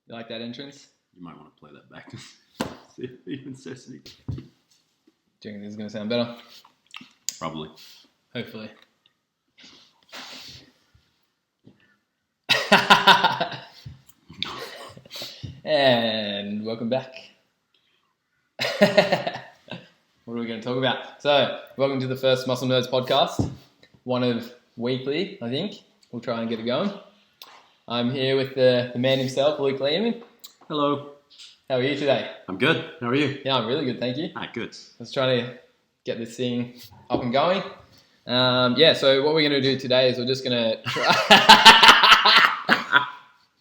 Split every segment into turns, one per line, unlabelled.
You like that entrance?
You might want to play that back. See if it even says anything.
Do you think this is going to sound better?
Probably.
Hopefully. And welcome back. What are we going to talk about? So, welcome to the first Muscle Nerds podcast. One of weekly, I think. We'll try and get it going. I'm here with the man himself, Luke Lehman.
Hello.
How are you today?
I'm good. How are you?
Yeah, I'm really good, thank you.
Good.
I was trying to get this thing up and going. So what we're going to do today is we're just going to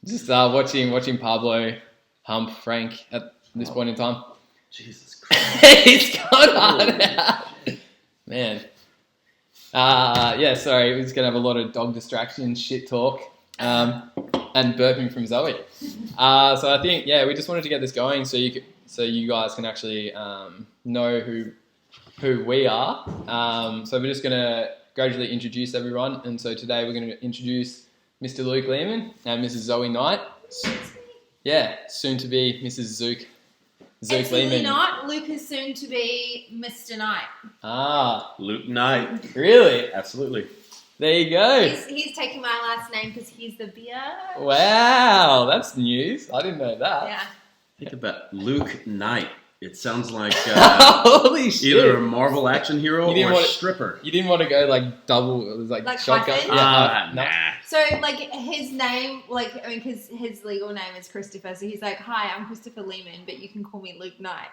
just watching Pablo hump Frank at this point in time.
Jesus Christ.
He's gone hard out. Man. Sorry, we're just going to have a lot of dog distraction, shit talk, and burping from Zoe. So I think, we just wanted to get this going so you guys can actually know who we are. So we're just going to gradually introduce everyone. And so today we're going to introduce Mr. Luke Lehman and Mrs. Zoe Knight. Yeah, soon to be Mrs. Zook
Absolutely
Lehman.
not. Luke is soon to be Mr. Knight.
Ah,
Luke Knight.
really?
Absolutely.
There you go.
He's taking my last name because he's the beard.
Wow, that's news. I didn't know that.
Yeah.
Think about Luke Knight. It sounds like
Holy shit.
either a Marvel action hero or a stripper.
You didn't want to go like double, it was like shotgun?
hyphen?
Yeah,
Nah.
So, his name, because his legal name is Christopher, so he's like, hi, I'm Christopher Lehman, but you can call me Luke Knight.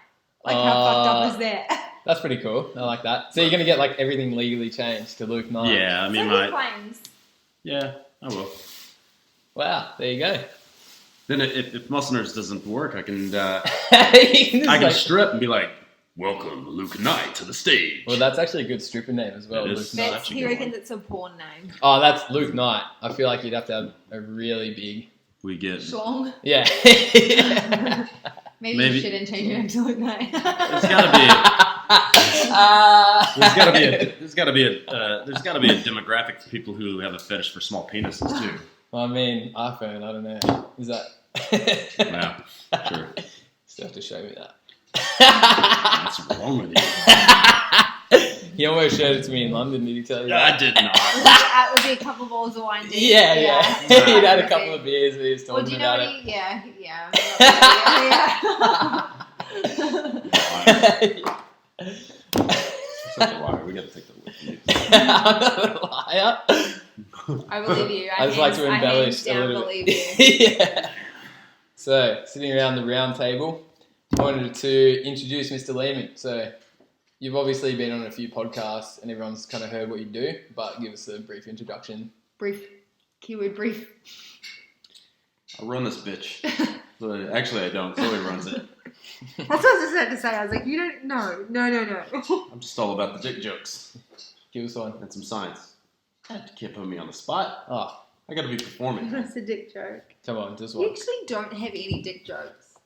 How fucked up is that?
That's pretty cool. I like that. So you're going to get like everything legally changed to Luke Knight.
Yeah, I mean,
so he claims.
Yeah, I will.
Wow, there you go.
Then if Muscle Nerds doesn't work, I can
I
can strip and be like, welcome, Luke Knight, to the stage.
Well, that's actually a good stripper name as well.
It
Luke
is.
Knight.
He reckons it's a porn name.
Oh, that's Luke Knight. I feel like you'd have to have a really big...
We get...
Schlong.
Yeah.
Maybe you shouldn't change your name to Luke Knight.
There's gotta be a demographic of people who have a fetish for small penises too.
Well, I mean, iPhone, I don't know. Is that...
Yeah, sure.
Still have to show me that.
What's wrong with you?
He almost showed it to me in London, did he tell you
I
that?
did not.
That would be a couple bowls of wine.
Yeah. He'd had a couple of beers and he was
Well,
talking
do you know
about
what
it.
Yeah.
Such a liar. We gotta take that with you.
I'm not a liar.
I believe you.
I just like to embellish a little
believe
bit.
you.
Yeah. So, sitting around the round table, I wanted to introduce Mr. Lehman. So, you've obviously been on a few podcasts and everyone's kind of heard what you do, but give us a brief introduction.
Brief. Keyword brief.
I run this bitch. But actually, I don't. Zoe runs it.
That's what I was just about to say. I was like, you don't... No.
I'm just all about the dick jokes
Give us one.
and some science. You can't put me on the spot.
Oh,
I gotta be performing.
That's a dick joke.
come on, just
You
one.
actually don't have any dick jokes.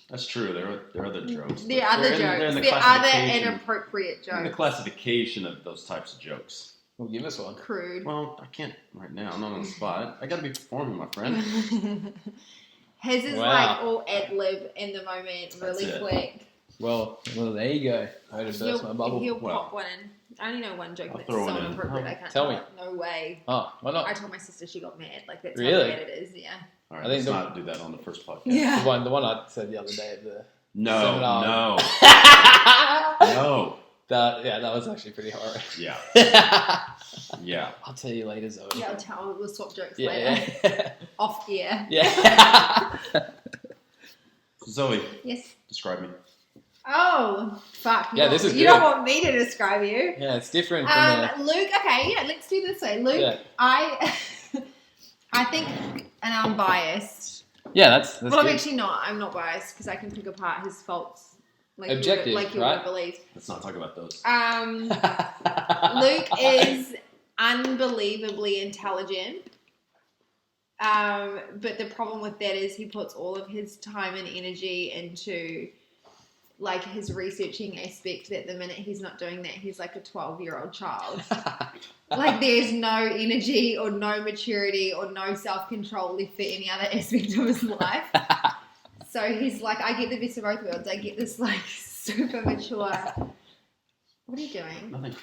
That's true. There are other jokes.
There are other
They're
jokes.
in the
There are other
classification-
inappropriate
in the
jokes.
classification of those types of jokes.
Well, give us one.
Crude.
Well, I can't right now. I'm not on the spot. I gotta be performing, my friend.
His is
Wow.
like all ad-lib in the moment, really
That's it.
quick.
Well, there you go. I had to burst my bubble.
He'll
Well,
pop one in. I only know one joke
I'll
that's
throw
so
one in.
inappropriate I can't
Tell me.
it. No way.
Oh, why
I
not?
told my sister, she got mad. Like, that's
Really?
how bad it is, yeah.
All right,
I think
let's
the-
not do that on the first podcast.
Yeah.
The one I said the other day at the...
No.
That was actually pretty horrid.
Yeah. Yeah.
I'll tell you later, Zoe.
Yeah, we'll swap jokes
Yeah,
later.
yeah.
Off air.
Yeah.
Zoe,
Yes.
describe me.
Oh, fuck.
Yeah, this is
You don't
good.
want me to describe you.
Yeah, it's different from
Luke, okay, yeah, let's do this way. Luke,
Yeah.
I think, and I'm biased.
Yeah, that's
Well, I'm
good.
actually not. I'm not biased because I can pick apart his faults. Like
Objective,
you would
right?
believe.
Let's not talk about those.
Luke is unbelievably intelligent. But the problem with that is he puts all of his time and energy into like his researching aspect that the minute he's not doing that, he's like a 12-year-old child. Like there's no energy or no maturity or no self-control left for any other aspect of his life. So he's like, I get the best of both worlds. I get this like super mature. What are you doing?
Nothing.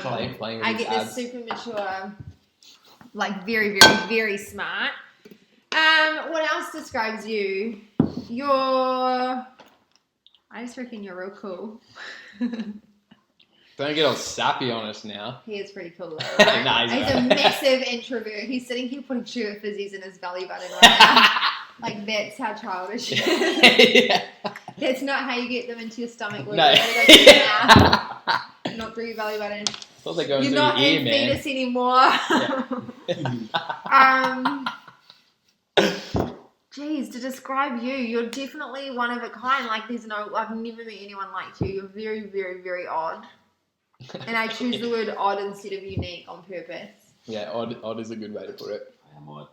Playing with
I
his
get
abs.
this super mature, like very, very, very smart. What else describes you? I just reckon you're real cool.
Don't get all sappy on us now.
He is pretty cool though, right?
Nah,
he's a massive introvert. He's sitting here putting sugar fizzies in his belly button right now. Like that's how childish he is.
Yeah.
That's not how you get them into your stomach. Luke.
No.
You gotta go through your mouth, not through your belly button.
Thought they're going
You're
through
not
your ear,
in
man.
fetus anymore. Geez, to describe you, you're definitely one of a kind. Like I've never met anyone like you. You're very, very, very odd. And I choose the word odd instead of unique on purpose.
Yeah, odd is a good way to put it.
I am odd.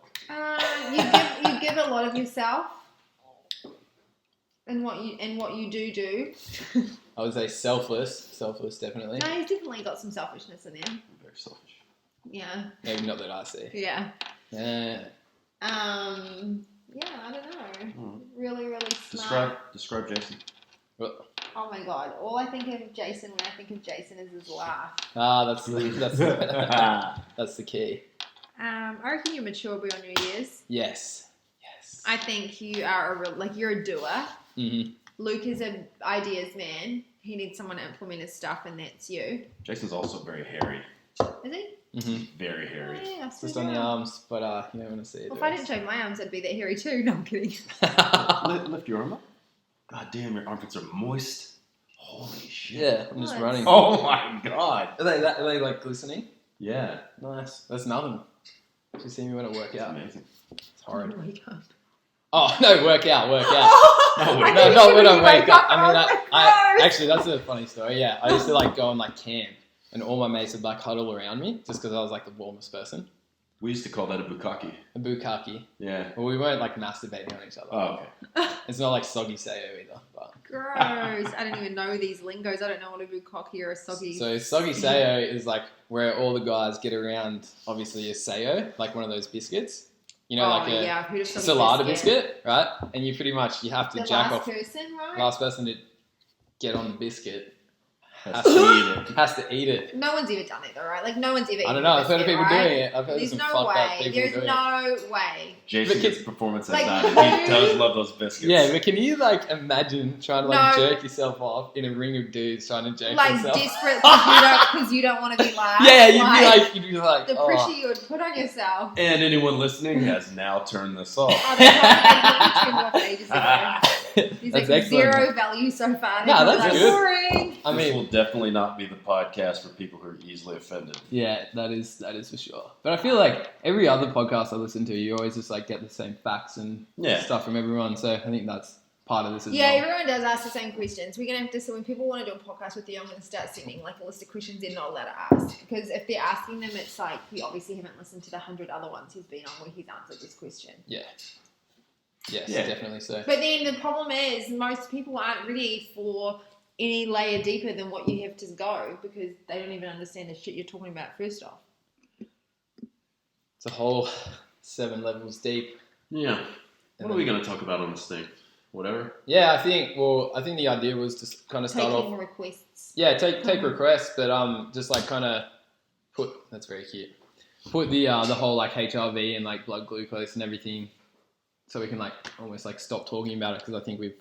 You give a lot of yourself, and what you do.
I would say selfless definitely.
No, he's definitely got some selfishness in there.
I'm very selfish.
Yeah.
Maybe not that I see.
Yeah.
Yeah.
Yeah, I don't know. Really, really smart.
Describe Jason.
Well,
Oh my god! All I think of Jason when I think of Jason is his laugh.
that's the key.
I reckon you're mature beyond your years.
Yes.
I think you are you're a doer.
Mm-hmm.
Luke is an ideas man. He needs someone to implement his stuff, and that's you.
Jason's also very hairy.
Is he?
Mm-hmm.
Very hairy.
Oh, yeah,
Just on the arms, but you don't want to see it.
Well, if I didn't show my arms, I'd be that hairy too. No, I'm kidding.
Lift your arm up. God damn, your armpits are moist. Holy shit.
Yeah, I'm just
Nice.
running.
Oh my god.
Are they like glistening?
Yeah.
Nice. That's nothing. Just see me when I work
That's
out.
amazing.
It's horrid.
Wake up.
Oh no, work out.
No, wait.
No, not when I wake up. I mean,
Gross.
I actually that's a funny story. Yeah, I used to like go on like camp, and all my mates would like huddle around me just because I was like the warmest person.
We used to call that a bukkake.
A bukkake.
Yeah.
Well, we weren't like masturbating on each other.
Oh, okay.
It's not like soggy sayo either. But
Gross. I don't even know these lingos. I don't know what a bukkake or a soggy.
so soggy sayo is like where all the guys get around. Obviously, a sayo, like one of those biscuits. You know, like a
yeah, I've heard of soggy
salada biscuit, right? And you pretty much you have to
The
jack
last
off.
person, right?
Last person to get on the biscuit
Has to eat it.
has to eat it.
No one's ever done it though, right? Like no one's ever.
I don't
eaten
know.
a
I've heard of
biscuit,
people
right?
doing it. I've heard
There's
some
no
fucked up
way.
people
There's
doing it.
no way.
Jason
But
gets performance
like,
anxiety. He does love those biscuits.
Yeah, but can you like imagine trying to like
No.
jerk yourself off in a ring of dudes trying to jerk
Like
yourself?
desperate because you don't want to be last.
Yeah, you'd be like,
the
oh.
pressure you would put on yourself.
And anyone listening has now turned this off.
Oh, they probably turned off ages ago. There's
That's
like
excellent.
zero value so far.
Nah,
They're
that's
like,
good.
boring.
I
This
mean,
will definitely not be the podcast for people who are easily offended.
yeah, that is for sure. But I feel like every other podcast I listen to, you always just like get the same facts and
Yeah.
stuff from everyone. So I think that's part of this as
Yeah,
well.
everyone does ask the same questions. We're gonna have to. So when people want to do a podcast with you, I'm gonna start sending like a list of questions they're not allowed to ask, because if they're asking them, it's like you obviously haven't listened to the 100 other ones he's been on where he's answered this question.
Yeah. Yes,
Yeah.
definitely so.
But then the problem is most people aren't ready for any layer deeper than what you have to go, because they don't even understand the shit you're talking about first off.
It's a whole 7 levels deep.
Yeah. What are we going to talk about on this thing? Whatever.
Yeah, I think the idea was to kind of start
Taking
off.
requests.
Yeah, take requests, but just like kind of put. That's very cute. Put the whole like HRV and like blood glucose and everything, so we can like almost like stop talking about it, because I think we've.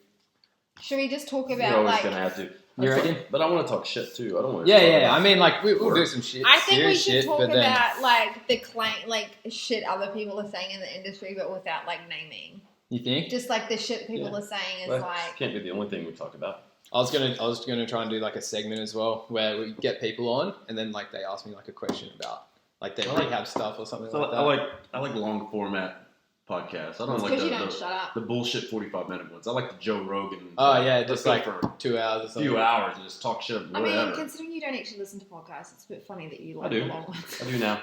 Should we just talk
We're
about
always
like?
going to have to.
You reckon?
But I want to talk shit too. I don't want to.
Yeah. I mean, like we'll do some shit.
I think we
serious
should
shit,
talk
but then
about like the claim, like shit other people are saying in the industry, but without like naming.
you think?
Just like the shit people
Yeah.
are saying is
Well,
like.
can't be the only thing we talk about.
I was gonna try and do like a segment as well where we get people on and then like they ask me like a question about like their rehab stuff or something
So
like that.
I like long format podcasts. I don't
It's
like
because you don't shut up.
the bullshit 45-minute ones. I like the Joe Rogan.
Oh yeah,
Let's
just
go
like
for
2 hours or
a
something.
few hours and just talk shit
I
whatever.
mean, considering you don't actually listen to podcasts, it's a bit funny that you like
do.
the long ones.
I do now.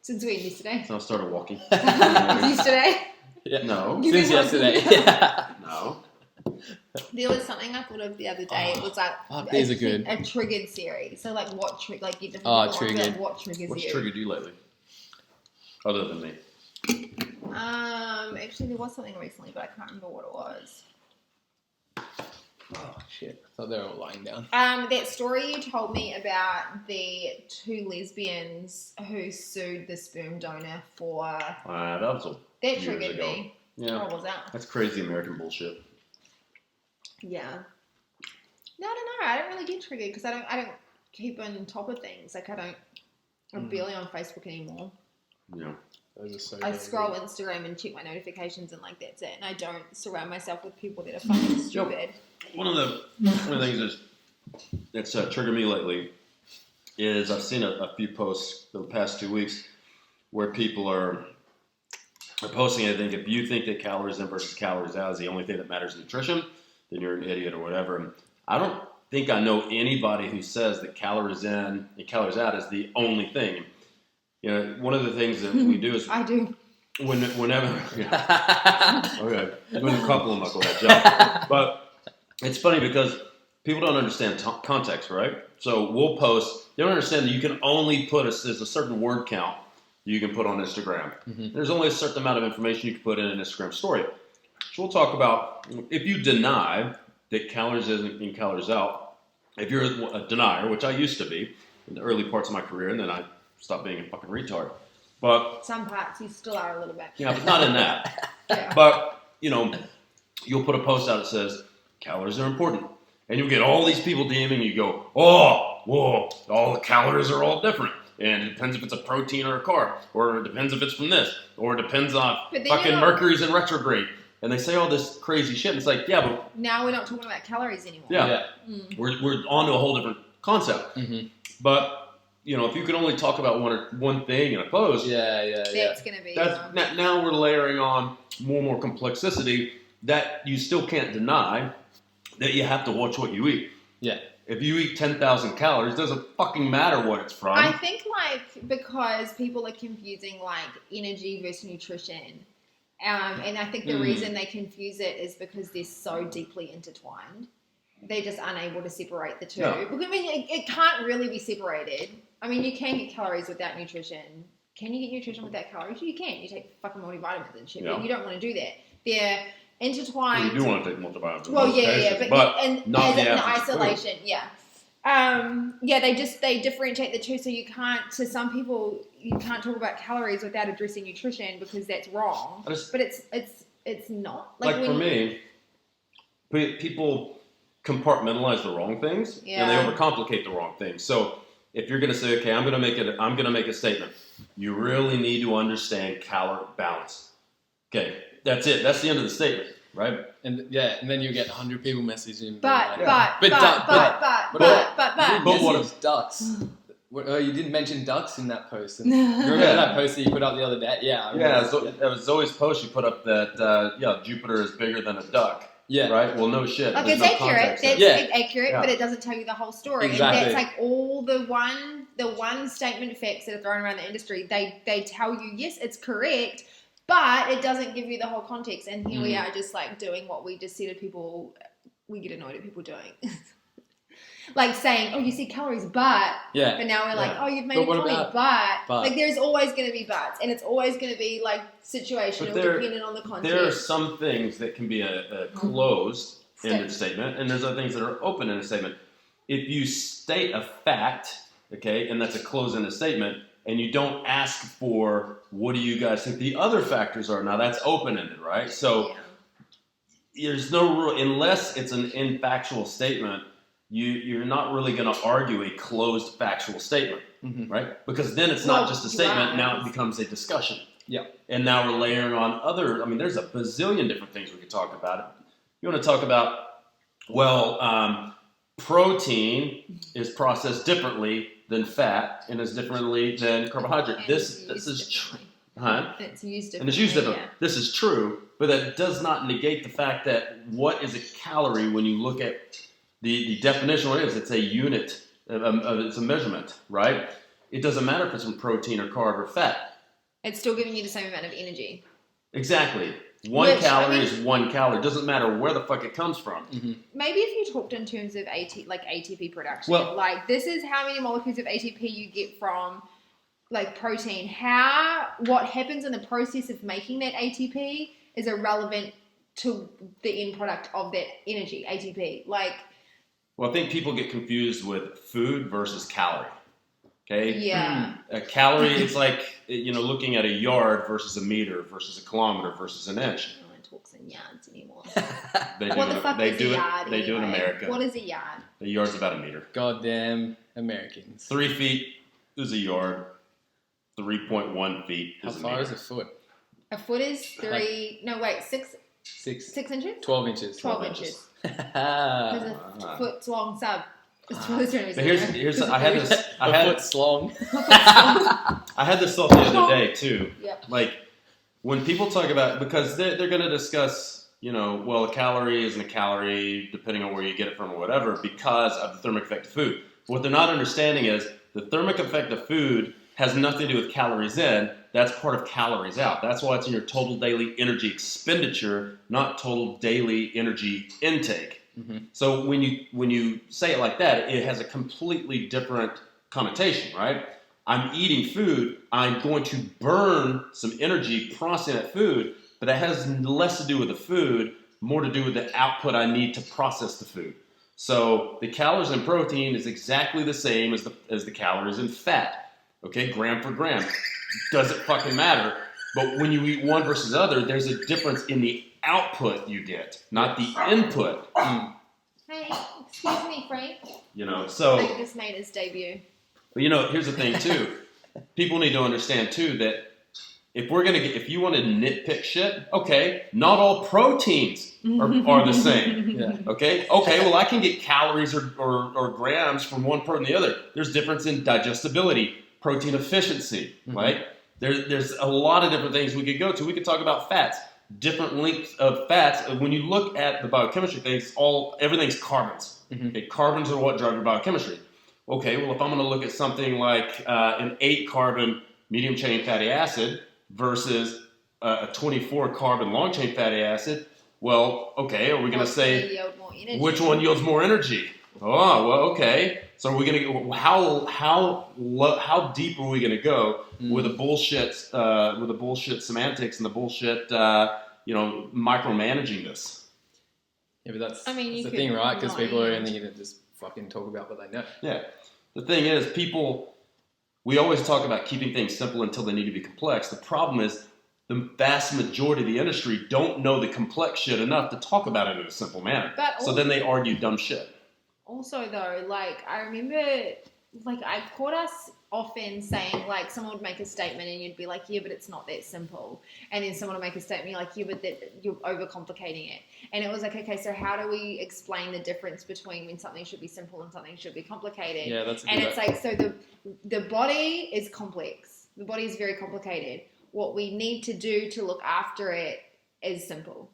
Since when? Yesterday?
So I started walking.
Yesterday?
Yeah.
No.
You
Since
been
yesterday.
walking?
Yeah.
No.
There was something I thought of the other day. It was like
these are good.
A triggered series. So like what like you different
triggered.
like what triggers
What's
you?
triggered you lately? Other than me.
Actually there was something recently, but I can't remember what it was.
Oh shit! I thought they were all lying down.
That story you told me about the 2 lesbians who sued the sperm donor for
That was
that
years
triggered
ago.
me.
Yeah.
What was that?
That's crazy American bullshit.
Yeah. No, I don't know. I don't really get triggered because I don't keep on top of things. Like I'm barely on Facebook anymore.
Yeah.
Those are so
I
good.
scroll Instagram and check my notifications and like that's it. And I don't surround myself with people that are fucking stupid.
One of the things that's triggered me lately is I've seen a few posts the past 2 weeks where people are posting. I think if you think that calories in versus calories out is the only thing that matters in nutrition, then you're an idiot or whatever. And I don't think I know anybody who says that calories in and calories out is the only thing. You know, one of the things that we do is
I do.
whenever okay, doing a couple of knuckle that job, but it's funny because people don't understand context, right? So we'll post. They don't understand that you can only put there's a certain word count you can put on Instagram.
Mm-hmm.
There's only a certain amount of information you can put in an Instagram story. So we'll talk about if you deny that calories in and calories out. If you're a denier, which I used to be in the early parts of my career, and then I stopped being a fucking retard. But
Some parts you still are a little bit.
yeah, but not in that.
Yeah.
But you'll put a post out that says calories are important, and you'll get all these people DMing you. Go, oh, whoa, all the calories are all different, and it depends if it's a protein or a carb, or it depends if it's from this, or it depends on
But then
fucking Mercury's in retrograde, and they say all this crazy shit. And it's like, yeah, but
Now we're not talking about calories anymore.
yeah,
Mm.
we're on to a whole different concept.
Mm-hmm.
But if you can only talk about one thing in a post,
That's gonna be.
now we're layering on more and more complexity that you still can't deny that you have to watch what you eat.
Yeah.
If you eat 10,000 calories, it doesn't fucking matter what it's from.
I think because people are confusing energy versus nutrition, and I think the reason they confuse it is because they're so deeply intertwined. They're just unable to separate the two.
Yeah.
Because it can't really be separated. I mean, you can get calories without nutrition. Can you get nutrition without calories? You can. You take fucking multivitamins and shit, but you don't want to do that. They're intertwined.
You do want to take multivitamins.
Well, yeah, but
not
as
the
in
average
isolation, they differentiate the two. So you can't. To some people, you can't talk about calories without addressing nutrition because that's wrong. But it's not.
Like for me, people compartmentalize the wrong things and they overcomplicate the wrong things. So if you're going to say, okay, I'm going to make a statement. You really need to understand calorie balance. Okay, that's it. That's the end of the statement, right?
And then you get 100 people messaging.
But
what is ducks? You didn't mention ducks in that post. And you remember that post that you put up the other day? Yeah.
It was Zoe's post. She put up that Jupiter is bigger than a duck.
Yeah.
Right? Well, no shit.
Like
There's
it's
no
accurate.
context
That's
there.
accurate, but it doesn't tell you the whole story.
Exactly.
And that's like all the one statement facts that are thrown around the industry. They tell you, yes, it's correct, but it doesn't give you the whole context. And here we are just doing what we just said to people. We get annoyed at people doing. Like saying, oh, you see calories, but now we're like, oh, you've made a comment, but like there's always going to be buts, and it's always going to be situational, dependent on the context.
There are some things that can be a closed-ended statement, and there's other things that are open-ended statement. If you state a fact, okay, and that's a closed-ended statement, and you don't ask for what do you guys think the other factors are, now that's open-ended, right? So there's no rule unless it's an infactual statement. You're not really going to argue a closed factual statement, right? Because then it's not just a statement. Now it becomes a discussion.
Yeah.
And now we're layering on there's a bazillion different things we could talk about. You want to talk about, protein is processed differently than fat and is differently than carbohydrate. This is true.
It's used differently.
And it's used differently. Yeah. This is true, but that does not negate the fact that what is a calorie when you look at the definition of it is it's a unit, it's a measurement, right? It doesn't matter if it's from protein or carb or fat.
It's still giving you the same amount of energy.
Exactly. One
Which,
calorie
I mean,
is 1 calorie. It doesn't matter where the fuck it comes from.
Mm-hmm.
Maybe if you talked in terms of ATP production,
Well-
like this is how many molecules of ATP you get from like protein. What happens in the process of making that ATP is irrelevant to the end product of that energy, ATP. Like,
Well, I think people get confused with food versus calorie. Okay?
yeah.
A calorie, it's like, looking at a yard versus a meter versus a kilometer versus an inch.
No one talks in yards anymore.
They do
What the fuck is a yard?
They do in
anyway?
America.
What is a yard?
A yard's about a meter.
Goddamn Americans.
3 feet is a yard. 3.1 feet
How
is a
far
meter.
is a foot?
A foot is 6 inches?
12 inches.
12 inches. Because
Ah.
a foot's long sub. It's 12 inches.
But here's I had this
A foot's long.
I had this thought the other day too.
Yep.
Like when people talk about, because they're going to discuss, well, a calorie isn't a calorie depending on where you get it from or whatever because of the thermic effect of food. But what they're not understanding is the thermic effect of food has nothing to do with calories in. That's part of calories out. That's why it's in your total daily energy expenditure, not total daily energy intake.
Mm-hmm.
So when you say it like that, it has a completely different connotation, right? I'm eating food. I'm going to burn some energy processing that food, but that has less to do with the food, more to do with the output I need to process the food. So the calories in protein is exactly the same as the calories in fat. Okay, gram for gram. Doesn't fucking matter. But when you eat one versus the other, there's a difference in the output you get, not the input.
Hey, excuse me, Frank.
So...
Frank just made his debut.
But here's the thing too. People need to understand too that if you want to nitpick shit, okay, not all proteins are the same.
Yeah.
Okay, well I can get calories or grams from one protein to the other. There's difference in digestibility, protein efficiency, right? There's a lot of different things we could go to. We could talk about fats, different lengths of fats. When you look at the biochemistry things, everything's carbons.
Mm-hmm.
Okay, carbons are what drive your biochemistry. Okay, well if I'm going to look at something like an 8-carbon medium chain fatty acid versus a 24-carbon long chain fatty acid, well, okay, are we going to say
yield more energy?
which one yields more energy? Oh, well, okay. So are we going to how deep are we going to go with the bullshit semantics and the bullshit micromanaging this?
Yeah, but that's
you
the
could
thing, right? Because
not
people are
use-
only going to just fucking talk about what they know.
Yeah. The thing is, we always talk about keeping things simple until they need to be complex. The problem is the vast majority of the industry don't know the complex shit enough to talk about it in a simple manner.
But
So then they argue dumb shit.
Also, though, like, I remember, like, I caught us often saying, like, someone would make a statement and you'd be like, yeah, but it's not that simple. And then someone would make a statement, you're like, yeah, but you're overcomplicating it. And it was like, okay, so how do we explain the difference between when something should be simple and something should be complicated?
Yeah, that's a
And
good
it's like, so the body is complex. The body is very complicated. What we need to do to look after it is simple.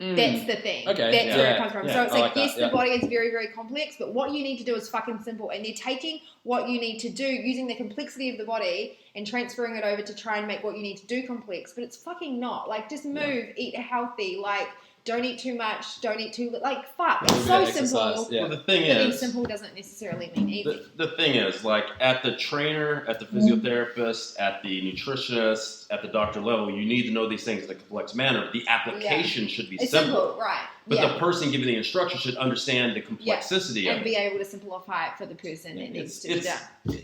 That's the thing.
Okay,
That's
yeah.
where it comes from.
Yeah,
So it's
I
like,
like
yes,
that, yeah.
the body is very, very complex, but what you need to do is fucking simple. And they're taking what you need to do, using the complexity of the body and transferring it over to try and make what you need to do complex. But it's fucking not. Like, just move, eat healthy, like, don't eat too much, don't eat too little. Like, fuck. It's so simple.
Yeah.
Well, the thing
But being
is,
simple doesn't necessarily mean easy.
the thing is, like at the trainer, at the physiotherapist, at the nutritionist, at the doctor level, you need to know these things in a complex manner. The application should be
It's
simple.
right.
But
yeah.
the person giving the instruction should understand the complexity of
And
it.
be able to simplify it for the person that needs to be done.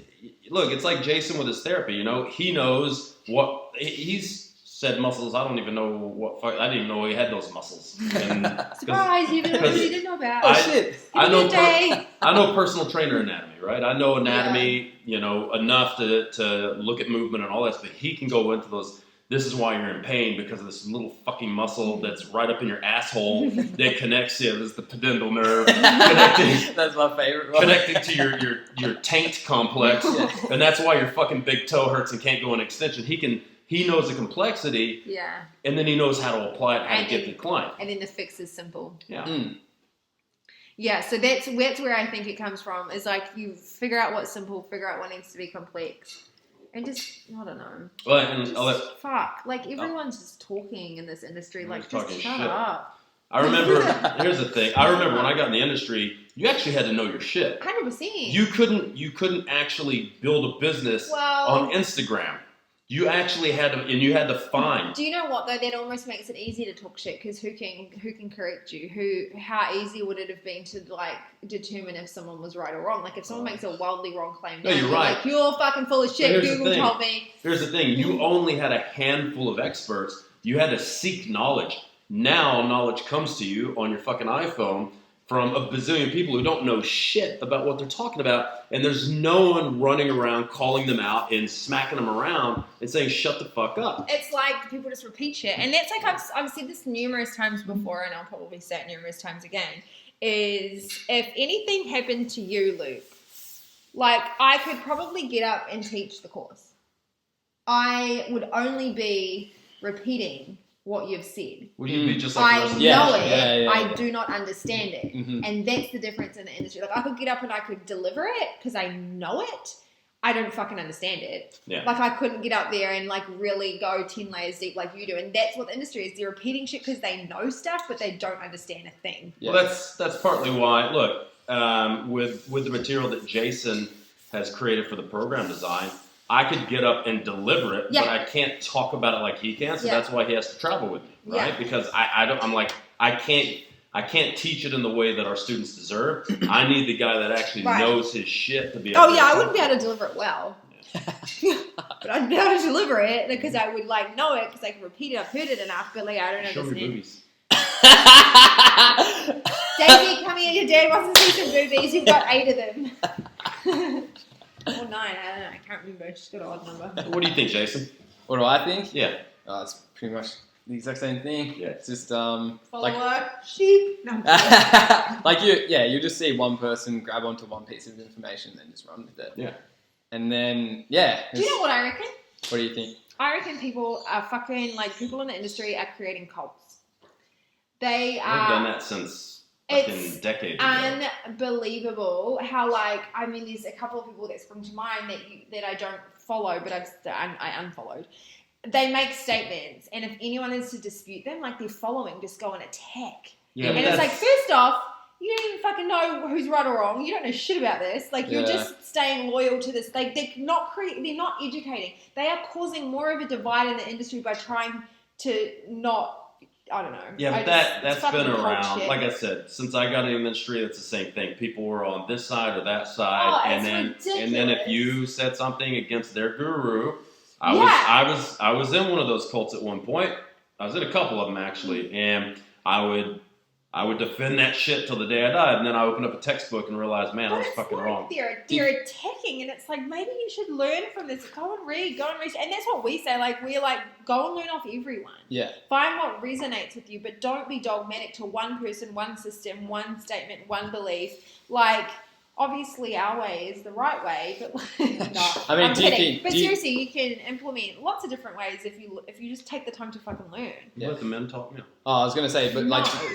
Look, it's like Jason with his therapy. He knows what he's said. Muscles. I don't even know what. I didn't even know he had those muscles. And
Surprise! You didn't know about.
I-
Shit.
I know.
Good day.
I know personal trainer anatomy, right? I know anatomy, enough to look at movement and all that. But he can go into those. This is why you're in pain, because of this little fucking muscle that's right up in your asshole that connects you. This is the pudendal nerve connecting.
That's my favorite one.
Connected to your taint complex, and that's why your fucking big toe hurts and can't go in extension. He knows the complexity,
Yeah.
and then he knows how to apply it, how
And
to get the client.
And then the fix is simple.
Yeah.
Yeah, so that's where I think it comes from. Is like you figure out what's simple, figure out what needs to be complex. And just, I don't know.
Well, and
Fuck. Like, everyone's just talking in this industry. Like, just shut
shit.
up.
I remember, here's the thing. I remember when I got in the industry, you actually had to know your shit.
100%.
You couldn't actually build a business on Instagram. You actually had to, and you had to find.
Do you know what though? That almost makes it easy to talk shit because who can correct you? How easy would it have been to like determine if someone was right or wrong? Like if someone makes a wildly wrong claim,
no, you're right.
Like you're fucking full of shit. Google told me.
Here's the thing: you only had a handful of experts. You had to seek knowledge. Now knowledge comes to you on your fucking iPhone from a bazillion people who don't know shit about what they're talking about, and there's no one running around calling them out and smacking them around and saying, shut the fuck up.
It's like people just repeat shit. And that's like, I've said this numerous times before, and I'll probably say it numerous times again, is if anything happened to you, Luke, like I could probably get up and teach the course. I would only be repeating what you've said.
Would you be just like
I know it. I do not understand it. Mm-hmm. And that's the difference in the industry. Like I could get up and I could deliver it because I know it. I don't fucking understand it. Yeah. Like I couldn't get up there and like really go 10 layers deep like you do. And that's what the industry is. They're repeating shit because they know stuff, but they don't understand a thing.
Yeah. Well, that's partly why. Look, with the material that Jason has created for the program design, I could get up and deliver it, but I can't talk about it like he can. So that's why he has to travel with me, right? Because I can't teach it in the way that our students deserve. I need the guy that actually knows his shit to be able to
I wouldn't be able to deliver it well. Yeah. But I'd be able to deliver it because I would like know it because I can repeat it. I've heard it enough, but like I don't understand.
Show me boobies.
Daisy, come here. Your dad wants to see some boobies. You've got 8 of them. Or 9, I don't know. I can't remember. She's got an odd number.
What do you think, Jason?
What do I think?
Yeah.
It's pretty much the exact same thing.
Yeah.
It's just
sheep. No,
like you just see one person grab onto one piece of information and then just run with it.
Yeah.
And then
do you know what I reckon?
What do you think?
I reckon people are fucking like people in the industry are creating cults. They are.
I've done that since. It's decades ago.
Unbelievable how there's a couple of people that spring to mind that I don't follow, but I unfollowed. They make statements, and if anyone is to dispute them, like their following just go and attack. Yeah, and it's like, first off, you don't even fucking know who's right or wrong. You don't know shit about this. Like you're just staying loyal to this. Like they're not educating. They are causing more of a divide in the industry by trying to not. I don't know. Yeah,
but that's been around. Like I said, since I got in the industry, it's the same thing. People were on this side or that side, and then if you said something against their guru, I was in one of those cults at one point. I was in a couple of them actually, and I would defend that shit till the day I died, and then I opened up a textbook and realized, man, I was fucking wrong.
They're attacking, and it's like, maybe you should learn from this. Go and read, and that's what we say. Like, we're like, go and learn off everyone.
Yeah.
Find what resonates with you, but don't be dogmatic to one person, one system, one statement, one belief. Like, obviously our way is the right way, but no.
I mean,
seriously, you can implement lots of different ways if you just take the time to fucking learn.
Yeah. Let the men talk now.
Oh, I was gonna say, but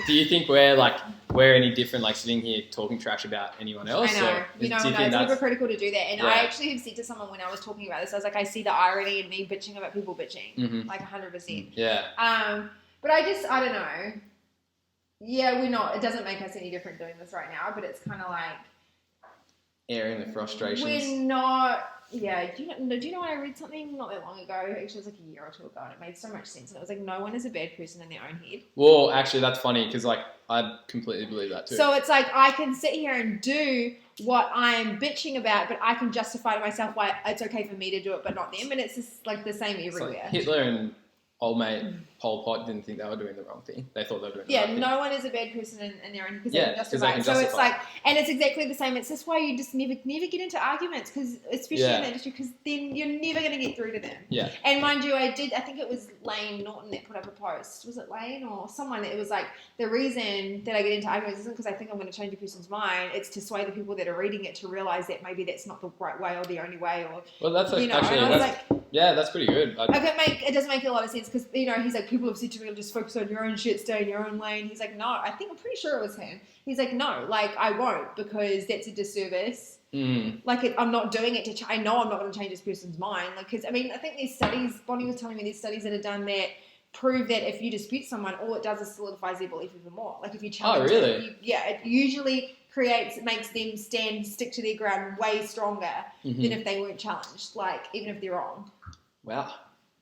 do you think we're any different, like sitting here talking trash about anyone else?
I know. It's hypocritical to do that. And I actually have said to someone when I was talking about this, I was like, I see the irony in me bitching about people bitching, like 100%.
Yeah.
But I don't know. Yeah, we're not. It doesn't make us any different doing this right now, but it's kind of like.
Airing the frustrations.
We're not. Yeah. Do you know I read something not that long ago? Actually, it was like a year or two ago, and it made so much sense. And it was like, no one is a bad person in their own head.
Well, actually, that's funny because I completely believe that too.
So it's like I can sit here and do what I'm bitching about, but I can justify to myself why it's okay for me to do it, but not them. And it's just like the same everywhere.
Like Hitler and old mate Pol Pot didn't think they were doing the wrong thing. They thought they were doing the right thing. Yeah,
no one is a bad person in their own because they can justify it. So it's like, and it's exactly the same. It's just why you just never get into arguments, because especially in the industry, because then you're never going to get through to them.
Yeah.
And mind you, I think it was Lane Norton that put up a post. Was it Lane or someone? It was like, the reason that I get into arguments isn't because I think I'm going to change a person's mind. It's to sway the people that are reading it to realize that maybe that's not the right way or the only way. Or
well, that's that's pretty good.
it doesn't make a lot of sense because he's like, people have said to me, just focus on your own shit, stay in your own lane. He's like, no, I'm pretty sure it was him. He's like, no, like, I won't, because that's a disservice. Like, I'm not doing it I know I'm not going to change this person's mind. Like, because, I mean, I think there's studies, Bonnie was telling me there's studies that are done that prove that if you dispute someone, all it does is solidifies their belief even more. Like, if you challenge them, it usually makes them stick to their ground way stronger than if they weren't challenged, like, even if they're wrong.
Wow.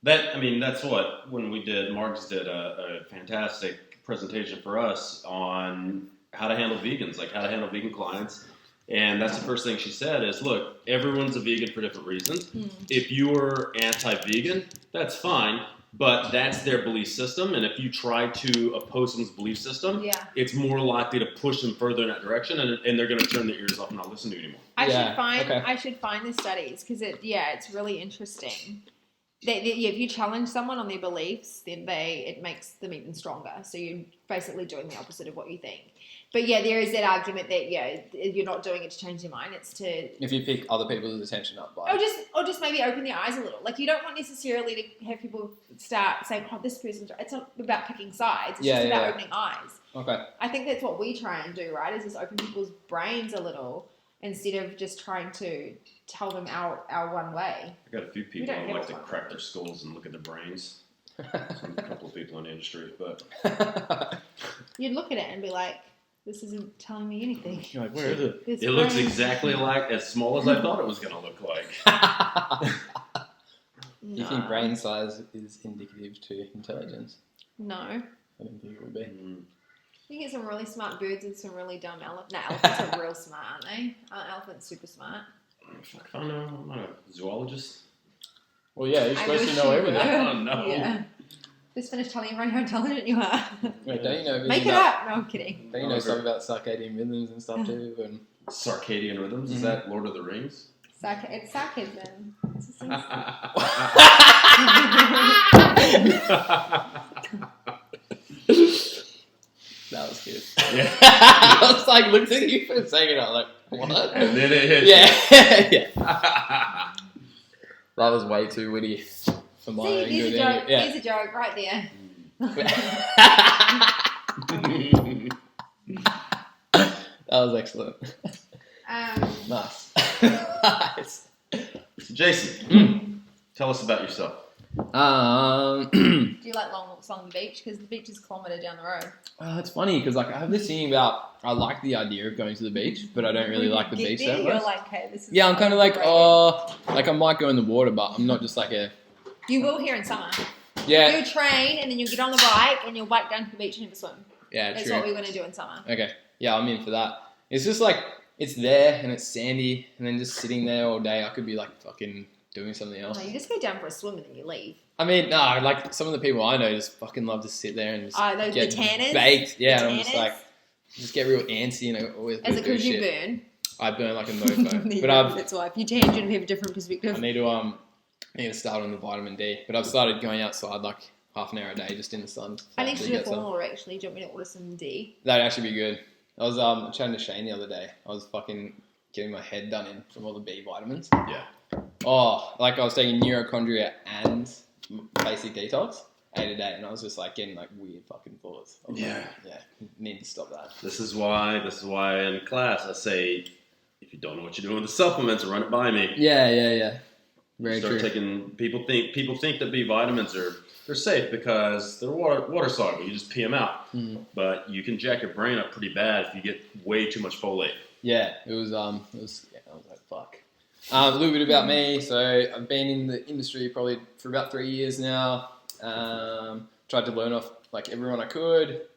That's what, when Margs did a fantastic presentation for us on how to handle vegans, like how to handle vegan clients. And that's the first thing she said is, look, everyone's a vegan for different reasons. If you're anti-vegan, that's fine, but that's their belief system. And if you try to oppose someone's belief system, it's more likely to push them further in that direction, and they're going to turn their ears off and not listen to you anymore.
I should find the studies, because it's really interesting. If you challenge someone on their beliefs, then it makes them even stronger. So you're basically doing the opposite of what you think. But there is that argument that you're not doing it to change their mind. It's to
if you pick other people's attention up by
or just maybe open their eyes a little. Like, you don't want necessarily to have people start saying, "Oh, this person's right." It's not about picking sides. It's just about opening eyes.
Okay.
I think that's what we try and do, right? Is just open people's brains a little instead of just trying to tell them our one way.
I got a few people who like to crack their skulls and look at their brains. A couple of people in the industry, but
you'd look at it and be like, this isn't telling me anything.
You're like, where is it?
It looks exactly like, as small as I thought it was going to look like.
Do you think brain size is indicative to intelligence?
No.
I don't think it would be.
You get some really smart birds and some really dumb elephants. No, elephants are real smart, aren't they? Elephants super smart.
I don't know. I'm not a zoologist.
Well, yeah, you're supposed to know everything.
Oh, no.
Yeah. Just finished telling everyone how intelligent you are.
Wait, don't you know?
Make it up. No, I'm kidding.
Don't you know stuff about circadian rhythms and stuff too? And
circadian rhythms? Is that Lord of the Rings?
It's sarcasm.
That was good.
Yeah.
I was like, looked at you for a second. I was like, what?
And then it hit.
Yeah. That was way too witty for my own good.
There's a joke right there.
That was excellent. Nice. Nice.
Jason, tell us about yourself.
Do you like long walks along the beach? Because the beach is a kilometre down the road.
It's funny because I have this thing about I like the idea of going to the beach, but I don't really like the beach that much.
You're like, hey, this is
I'm kind of like, like I might go in the water, but I'm not just like a.
You will here in summer.
Yeah.
You train and then you get on the bike and you'll bike down to the beach and have a swim.
Yeah,
That's
true.
what we're going to do in summer.
Okay. Yeah, I'm in for that. It's just like it's there and it's sandy, and then just sitting there all day, I could be like fucking doing something else.
No, you just go down for a swim and then you leave.
I mean, like some of the people I know just fucking love to sit there and just get
the tanners?
baked. Yeah,
the
and I'm just like, just get real antsy and I always
Is it because you
shit.
burn?
I burn like a mofo. But
that's why. If you tangent, we have a different perspective.
I need to start on the vitamin D. But I've started going outside like half an hour a day just in the sun. So
I need to do a formal order actually. Do you want me to order some D?
That'd actually be good. I was chatting to Shane the other day. I was fucking getting my head done in from all the B vitamins.
Yeah.
Oh, like I was taking neurochondria and basic detox 8 a day, and I was just like getting like weird fucking thoughts. Yeah, need to stop that.
This is why in class I say, if you don't know what you're doing with the supplements, run it by me.
Yeah. Very true.
People think that B vitamins they're safe because they're water soluble. You just pee them out, but you can jack your brain up pretty bad if you get way too much folate.
Yeah, I was like, fuck. A little bit about me. So I've been in the industry probably for about 3 years now. Tried to learn off like everyone I could.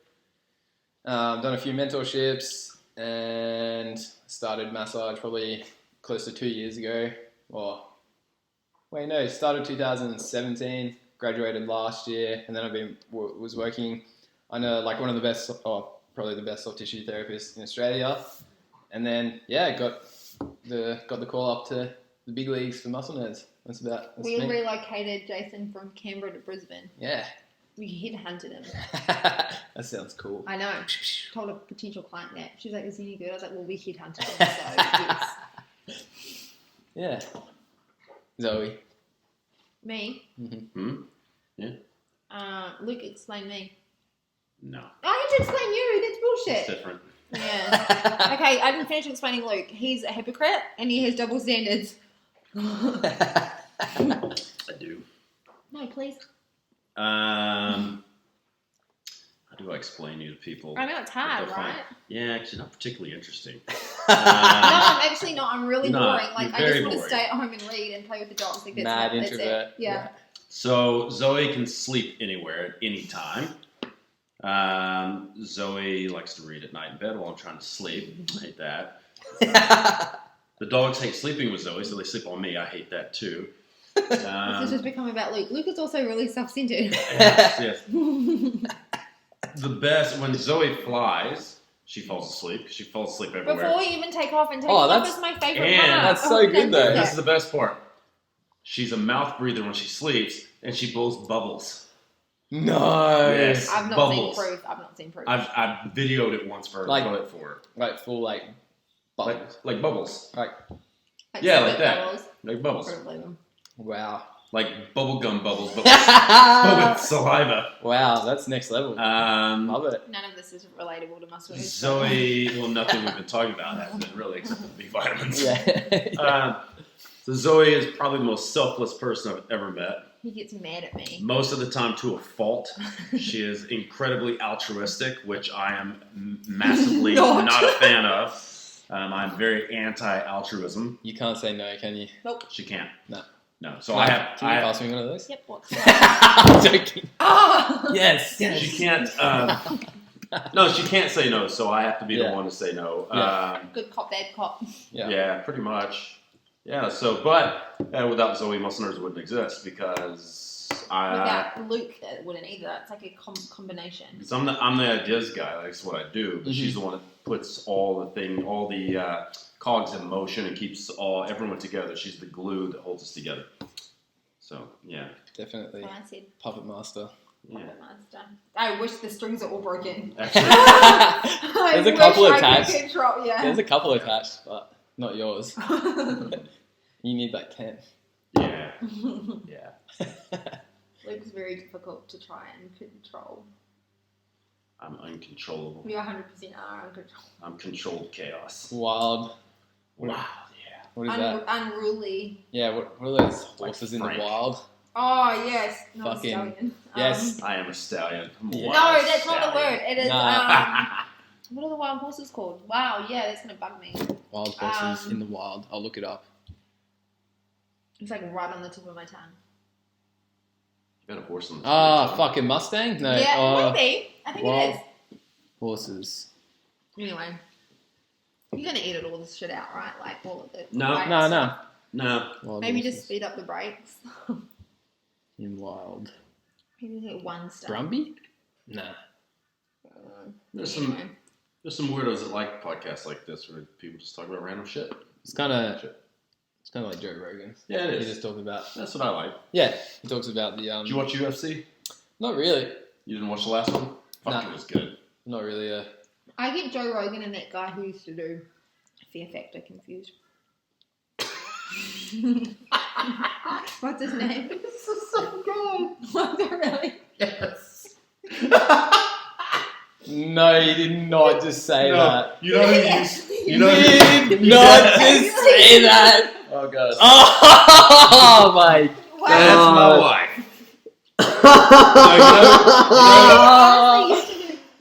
Done a few mentorships and started massage probably close to 2 years ago. Started 2017, graduated last year, and then was working. I know like one of the best, probably the best soft tissue therapists in Australia. And then, got the call up to the big leagues for muscle nerds. That's
we
me.
Relocated Jason from Canberra to Brisbane.
Yeah.
We headhunted him.
That sounds cool.
I know. Told a potential client that. She was like, is he any good? I was like, well, we headhunted him, so yes.
Yeah. Zoe.
Me?
Mm-hmm. Yeah.
Luke, explain me.
No.
I had to explain you. That's
It's
bullshit.
different.
Yeah. Okay, I didn't finish explaining Luke. He's a hypocrite and he has double standards.
I do.
No, please.
How do I explain you to people?
I know it's hard,
They'll find-
right?
Yeah, actually, not particularly interesting.
No, I'm actually not. I'm really
No,
boring. Like,
you're
I just
very
want to
boring.
stay at home and read and play with the dogs. Like, that's
Mad
it. That's
introvert.
it. Yeah.
So Zoe can sleep anywhere at any time. Zoe likes to read at night in bed while I'm trying to sleep. I hate that. The dogs hate sleeping with Zoe, so they sleep on me. I hate that too.
This has just become about Luke. Luke is also really self-centered.
Yes. The best, when Zoe flies, she falls asleep. She falls asleep everywhere.
Before you even take off and take
Oh,
off
that's-
is my favorite
and-
part.
That's so good, though.
This is the best part. She's a mouth breather when she sleeps, and she blows bubbles.
No.
Yes.
I've not
Bubbles.
seen proof. I've not seen proof.
I've videoed it once for her.
Like-
Like, for her.
Like full like bubbles.
Like bubbles.
Like
Yeah,
spit
like that.
bubbles.
Like bubbles.
Couldn't believe them.
Wow.
Like bubblegum bubbles, but with saliva.
Wow, that's next level. Love it.
None of this is relatable to muscle.
Zoe, well, nothing we've been talking about has been really, except for the B vitamins.
Yeah.
So Zoe is probably the most selfless person I've ever met.
He gets mad at me.
Most of the time to a fault. She is incredibly altruistic, which I am massively
Not.
not a fan of. I'm very anti-altruism.
You can't say no, can you?
Nope.
She can't.
No.
No. So
Can
I have.
Can you pass me one of those?
Yep. What's
I'm joking.
Ah!
Yes.
She can't. No, she can't say no. So I have to be the one to say no.
Yeah.
Good cop, bad cop.
Yeah, pretty much. Yeah. So, but without Zoe, most nerds wouldn't exist because
Without Luke, it wouldn't either. It's like a combination.
Because I'm the ideas guy. That's what I do. But she's the one that puts all the cogs in motion and keeps everyone together. She's the glue that holds us together. So yeah,
Definitely.
When I said
Puppet master.
yeah.
puppet master. I wish the strings are all broken.
Actually,
There's a couple attached.
Yeah.
There's a couple attached, but not yours. You need that Ken.
yeah, yeah.
Luke's very difficult to try and control.
I'm uncontrollable.
You 100% are uncontrollable.
I'm controlled chaos.
Wow.
Wow. Yeah.
What is that?
Unruly.
Yeah, what are those horses in the
Frank.
wild?
Oh, yes. Not
Fucking-
a stallion.
Yes.
I am a stallion. I'm a
Yeah.
No,
wild
that's not the
stallion.
word. It is,
Nah.
what are the wild horses called? Wow, yeah, that's going to bug me.
Wild horses in the wild. I'll look it up.
It's like right on the tip of my tongue.
You got a horse on the
Ah,
street,
fucking Mustang? No.
Yeah, maybe. I think
wild
it is.
horses.
Anyway. You're going to edit all this shit out, right? Like all of it.
No.
Right?
No.
No.
Wild
Maybe
horses
just speed up the brakes.
in wild.
Maybe hit one star.
Brumby? Nah.
There's
Anyway.
some weirdos that like podcasts like this where people just talk about random shit.
It's kind of like Joe Rogan.
Yeah, it
He
is.
just talks about.
That's what I like.
Yeah, he talks about the
Did you watch UFC?
Not really.
You didn't watch the last one? Fuck,
Nah.
it was good.
Not really.
I get Joe Rogan and that guy who used to do Fear Factor confused. What's his name?
This is so good.
Was it really?
Yes.
No, you did not just say that.
You know who
Yes.
you know
You
who
did not just say that.
Oh god.
Oh my
Wow.
That's my
God.
wife.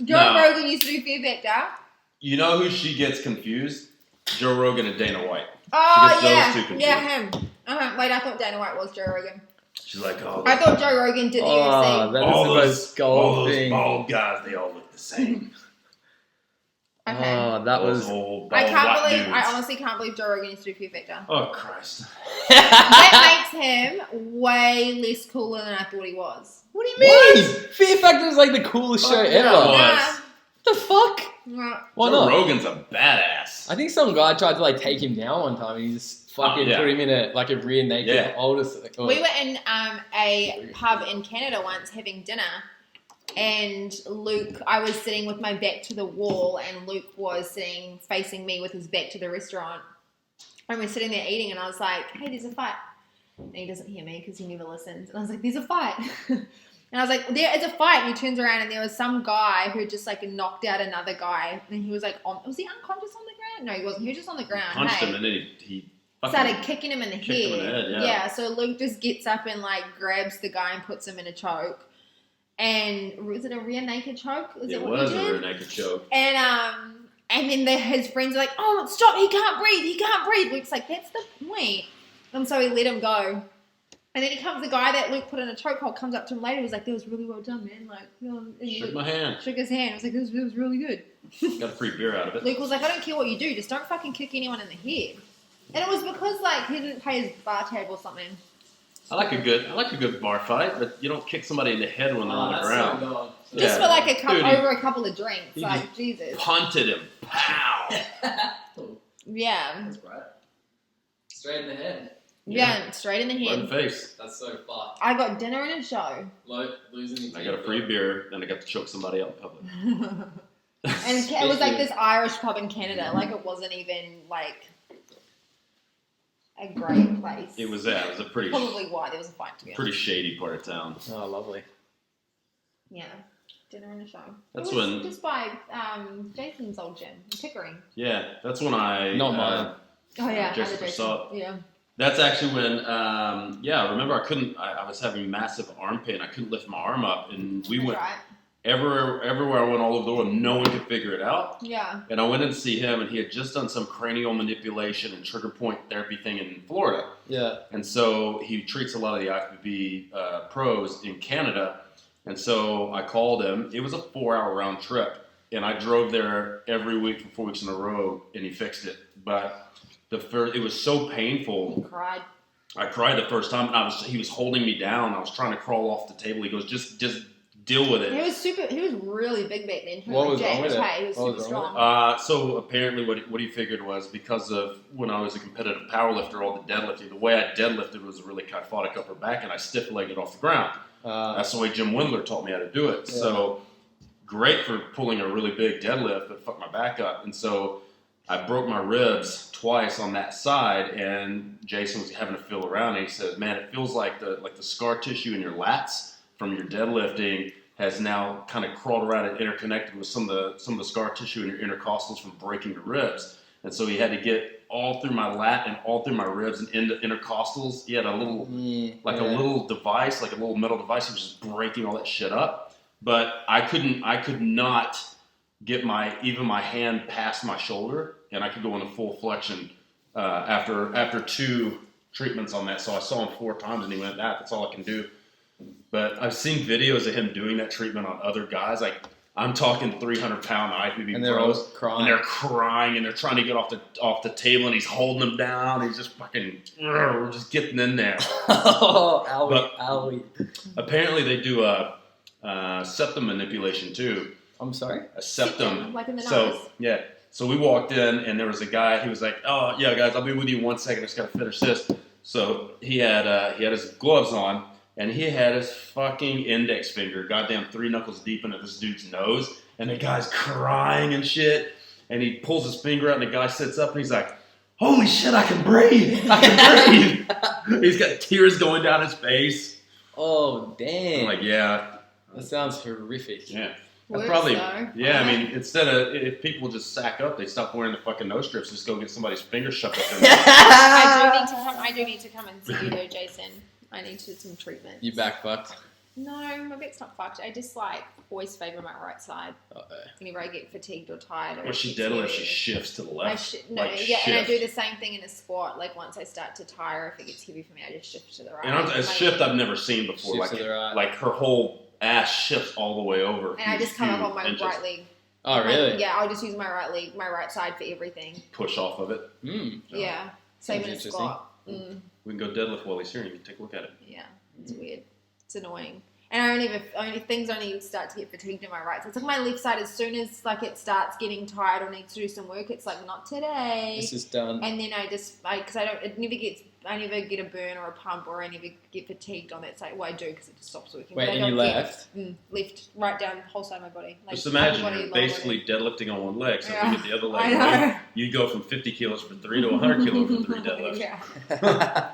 Joe
No.
Rogan used to do Fear Factor.
You know who she gets confused? Joe Rogan and Dana White.
Oh,
gets those
yeah.
two confused.
Yeah, him. Wait, I thought Dana White was Joe Rogan.
She's like, oh,
I thought Joe Rogan did the
Oh,
UFC.
that
all
is the
those,
most
all
gold
those
thing.
bald guys, they all look the same.
Okay.
Oh, that
Those
was.
old,
I
bald
can't
white
believe,
dudes.
I honestly can't believe Joe Rogan used to do Fear Factor.
Oh Christ!
That makes him way less cooler than I thought he was.
What do you mean? Fear Factor is like the coolest show
Oh,
ever.
yeah.
What the fuck?
Nah.
Why
Joe
not?
Rogan's a badass.
I think some guy tried to like take him down one time and he just fucking
yeah.
put him in a rear naked
Yeah.
oldest.
We were in a pub in Canada once having dinner, and Luke, I was sitting with my back to the wall, and Luke was sitting facing me with his back to the restaurant. And we're sitting there eating, and I was like, hey, there's a fight. And he doesn't hear me because he never listens. And I was like, there's a fight. And I was like, there is a fight. And he turns around and there was some guy who just like knocked out another guy. And he was like, was he unconscious on the ground? No, he wasn't. He was just on the ground.
Punched him and then he
started kicking him in the
kicked him in the head, yeah.
So Luke just gets up and like grabs the guy and puts him in a choke. And was it a rear naked choke?
It was a rear naked choke.
And then his friends are like, oh, stop, he can't breathe. Luke's like, that's the point. And so he let him go. And then the guy that Luke put in a chokehold comes up to him later. He was like, that was really well done, man. Like,
shook my hand.
Shook his hand. I was like, it was really good.
Got a free beer out of it.
Luke was like, I don't care what you do. Just don't fucking kick anyone in the head. And it was because, like, he didn't pay his bar tab or something.
I like a good bar fight, but you don't kick somebody in the head when they're on the ground.
So
Just for like over a couple of drinks, like Jesus.
Punted him, pow.
Yeah.
That's right. Straight in the head.
Yeah, straight in the
Right
head.
in the face.
That's so fucked.
I got dinner and a show.
Losing your teeth.
I got a free beer, and I got to choke somebody out in public.
And it was like this Irish pub in Canada. Like it wasn't even like a great place.
It was a pretty
Probably why there was a fight to be
pretty shady part of town.
Oh, lovely.
Yeah. Dinner and a show.
That's
it was
when
just by Jason's old gym in Pickering.
Yeah, that's when I
Not mine.
Oh yeah,
Jason
other
Prasad.
Yeah.
That's actually when I remember I was having massive arm pain. I couldn't lift my arm up, and we went everywhere I went all over the world. No one could figure it out.
Yeah.
And I went in to see him, and he had just done some cranial manipulation and trigger point therapy thing in Florida.
Yeah.
And so he treats a lot of the IFBB pros in Canada. And so I called him. It was a 4-hour round trip, and I drove there every week for 4 weeks in a row, and he fixed it. But it was so painful.
You cried.
I cried the first time, and he was holding me down. I was trying to crawl off the table. He goes, just deal with it.
He was really big back then.
What was wrong with it?
He was super strong.
So apparently what he figured was because of when I was a competitive powerlifter, all the deadlifting, the way I deadlifted was a really kyphotic upper back, and I stiff-legged it off the ground. That's the way Jim Windler taught me how to do it. Yeah. So great for pulling a really big deadlift, but fucked my back up. And so I broke my ribs twice on that side, and Jason was having to feel around, and he says, man, it feels like the scar tissue in your lats from your deadlifting has now kind of crawled around and interconnected with some of the scar tissue in your intercostals from breaking your ribs. And so he had to get all through my lat and all through my ribs and into intercostals. He had a little, a little device, like a little metal device. He was just breaking all that shit up. But I could not get even my hand past my shoulder, and I could go into full flexion after 2 treatments on that. So I saw him 4 times, and he went, that's all I can do. But I've seen videos of him doing that treatment on other guys. Like, I'm talking 300-pound IFBB pros, and they're crying, and they're trying to get off the table, and he's holding them down. He's just fucking, we're just getting in there.
Owie.
Apparently, they do a septum manipulation too.
I'm sorry?
A septum.
Like in the
nose. Yeah. So we walked in, and there was a guy. He was like, "Oh yeah, guys, I'll be with you in 1 second. I just gotta finish this." So he had his gloves on. And he had his fucking index finger, goddamn 3 knuckles deep into this dude's nose. And the guy's crying and shit. And he pulls his finger out, and the guy sits up, and he's like, holy shit, I can breathe. He's got tears going down his face.
Oh, damn.
I'm like, yeah.
That sounds horrific.
Yeah.
Worse,
probably,
though.
yeah, I mean, instead of, if people just sack up, they stop wearing the fucking nose strips, just go get somebody's finger shoved up in there.
I do need to come and see you though, Jason. I need some treatment.
You back fucked?
No, my back's not fucked. I just always favour my right side. Whenever I get fatigued or tired.
When she deadlifts, she shifts to the left.
And I do the same thing in a squat. Like once I start to tire, if it gets heavy for me, I just shift to the right.
And a shift I've never seen before. Like, like her whole ass shifts all the way over.
And I just come up on my right leg.
Oh, really?
Yeah, I'll just use my right leg, my right side for everything.
Push off of it.
Yeah, same in a squat.
We can go deadlift while he's here and you can take a look at it.
Yeah, it's weird. It's annoying. And things only start to get fatigued in my right side. It's like my left side, as soon as it starts getting tired or needs to do some work, it's like, not today.
This is done.
And then because I never get a burn or a pump, or I never get fatigued on that side. Well, I do, because it just stops working.
Wait, and you left?
Left, right down the whole side of my body.
Just imagine you're basically deadlifting on one leg, so if you get the other leg, you go from 50 kilos for 3 to 100 kilos for 3 deadlifts.
Yeah.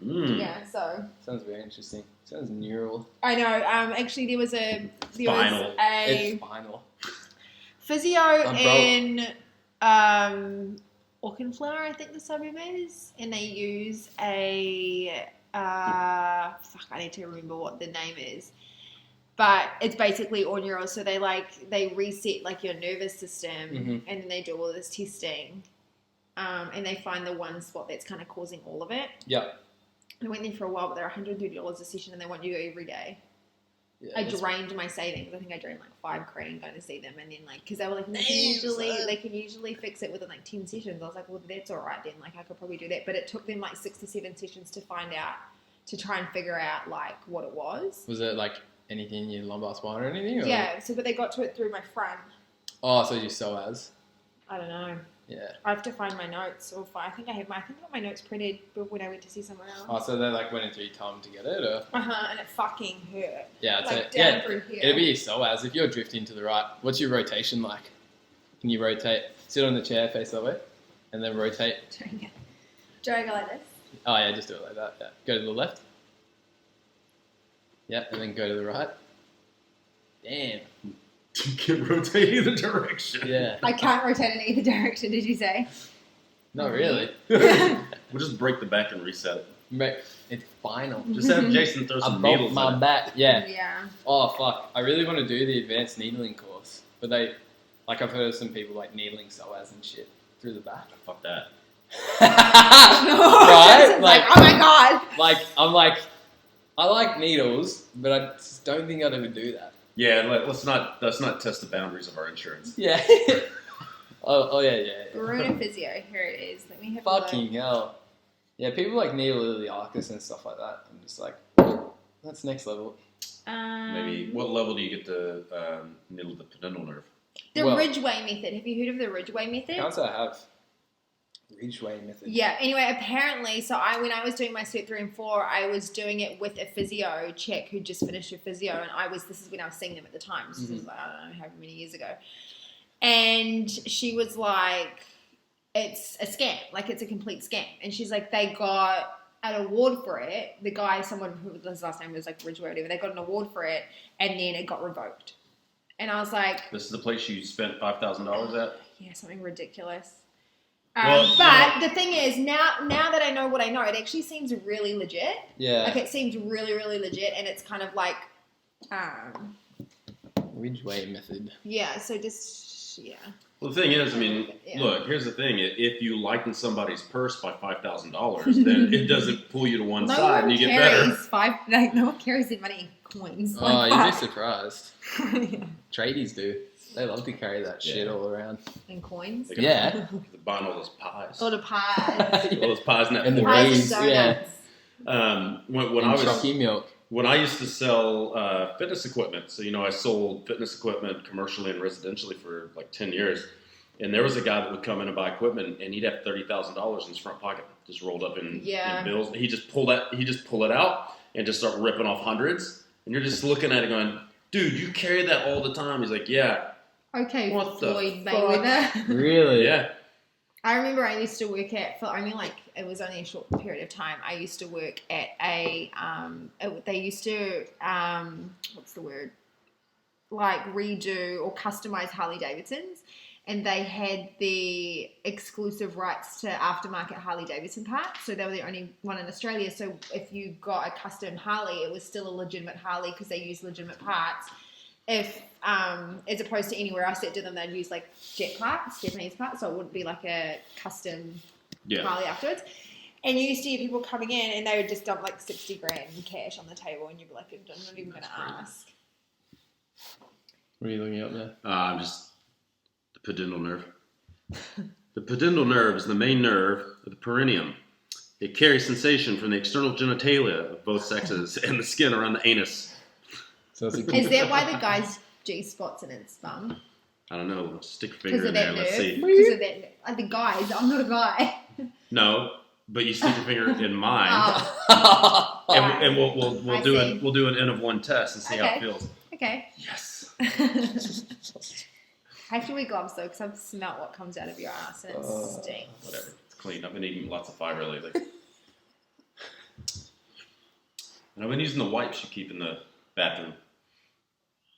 Yeah, so
Sounds very interesting. Sounds neural.
I know. Actually, there was a
It's final.
physio in Auchenflower, I think the suburb is, and they use a I need to remember what the name is, but it's basically all neural. So they reset like your nervous system, and then they do all this testing, and they find the one spot that's kind of causing all of it.
Yeah.
I went there for a while, but they're $130 a session, and they want you to go every day.
Yeah,
I drained my savings. I think I drained like $5,000 going to see them, and then because they were like, they can usually fix it within like 10 sessions. I was like, well, that's all right then. Like I could probably do that, but it took them like 6 to 7 sessions to try and figure out like what it was.
Was it like anything in your lumbar spine or anything? Or?
Yeah. So, but they got to it through my front.
Oh, so you psoas?
I don't know.
Yeah.
I have to find my notes, I think I got my notes printed when I went to see someone else.
Oh, so they like went into your tongue to get it, or?
And it fucking hurt.
Yeah,
like down through here.
It'll be your psoas. If you're drifting to the right, what's your rotation like? Can you rotate? Sit on the chair, face that way, and then rotate.
Do I go like this?
Oh yeah, just do it like that. Yeah. Go to the left. Yeah, and then go to the right. Damn.
You can rotate either direction.
Yeah.
I can't rotate in either direction, did you say?
Not really.
We'll just break the back and reset it.
Mate, it's final.
Just have Jason throw some
Above
needles
my
in it.
back. Yeah.
Yeah.
Oh fuck! I really want to do the advanced needling course, but I've heard of some people like needling psoas and shit through the back.
Fuck that.
Right?
Like, oh my god.
I like needles, but I just don't think I'd ever do that.
Yeah, let's not test the boundaries of our insurance.
Yeah. oh yeah.
Bruno Physio, here it is. Let me have
Fucking hell. Yeah, people like needle iliacus and stuff like that. I'm just like, oh, that's next level.
Maybe what level do you get to needle the pudendal nerve?
The Ridgeway method. Have you heard of the Ridgeway method?
Can't say I have. Ridgeway method.
Yeah. Anyway, apparently, when I was doing my Step 3 and 4, I was doing it with a physio chick who just finished her physio, and this is when I was seeing them at the time. This was like, I don't know, how many years ago. And she was like, it's a scam. Like, it's a complete scam. And she's like, they got an award for it. The guy, someone who his last name was like Ridgeway or whatever, they got an award for it, and then it got revoked. And I was like,
this is the place you spent $5,000 at?
Yeah, something ridiculous.
Well,
the thing is, now that I know what I know, it actually seems really legit.
Yeah.
Like, it seems really, really legit, and it's kind of like,
Ridgeway method.
yeah, so just, yeah.
Well, the thing is, I mean, look, here's the thing. If you lighten somebody's purse by $5,000, then it doesn't pull you to one side and you get better.
No one carries their money in coins.
Oh, you'd be surprised.
Yeah.
Tradies do. They love to carry that shit all around.
In coins?
Yeah.
They're buying all those pies.
All the pies.
All those pies
And the
Pies
reeds,
and donuts.
When
and
I was
chalky milk.
when I used to sell fitness equipment, so I sold fitness equipment commercially and residentially for like 10 years, and there was a guy that would come in and buy equipment, and he'd have $30,000 in his front pocket, just rolled up in bills. He just pull it out and just start ripping off hundreds, and you're just looking at it going, dude, you carry that all the time. He's like, yeah.
Okay,
What
Floyd
the
Mayweather.
Really?
Yeah.
I remember I used to work it was only a short period of time. I used to work at they used to, what's the word? Like redo or customize Harley Davidsons. And they had the exclusive rights to aftermarket Harley Davidson parts. So they were the only one in Australia. So if you got a custom Harley, it was still a legitimate Harley because they used legitimate parts. If, as opposed to anywhere else that did them, they'd use like jet parts, Japanese parts, so it wouldn't be like a custom Harley afterwards. And you used to hear people coming in and they would just dump like 60 grand in cash on the table, and you'd be like, I'm not even going to ask.
What are you looking up there?
I'm just the pudendal nerve. The pudendal nerve is the main nerve of the perineum. It carries sensation from the external genitalia of both sexes and the skin around the anus.
So
Is that why the guy's G-spot's in his bum?
I don't know. Stick your finger in
Because of
there.
that
Let's see.
nerve? Because of that nerve. The guys, I'm not a guy.
No, but you stick your finger in mine,
Oh.
and we'll do
see.
we'll do an N of 1 test and see how it feels.
Okay.
Yes.
I have to wear gloves though, because I've smelt what comes out of your ass and it stinks.
Whatever. It's clean. I've been eating lots of fiber lately. And I've been using the wipes you keep in the bathroom.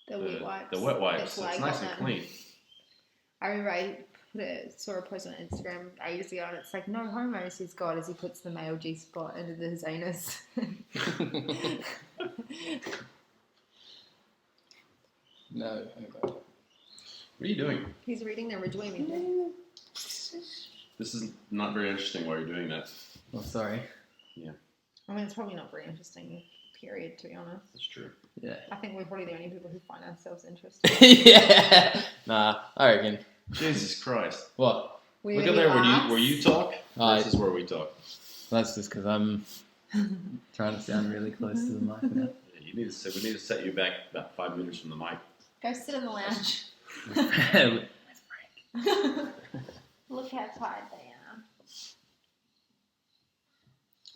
The wet wipes.
The wet wipes.
That's
So
why
it's
I got
nice and
them.
clean.
I remember I saw a post on Instagram ages ago, and it's like, no homo, says God, as he puts the male G spot into his anus.
No.
What are you doing?
He's reading the original meeting.
This is not very interesting while you're doing that.
Oh, sorry.
I mean, it's probably not very interesting, period, to be honest.
That's true.
Yeah.
I think we're probably the only people who find ourselves interesting.
Yeah. Nah, I reckon.
Jesus Christ.
What?
Look at there where you talk. This is where we talk.
That's just because I'm trying to sound really close to the mic now.
Yeah, we need to set you back about 5 meters from the mic.
Go sit in the lounge. Look how tired they are.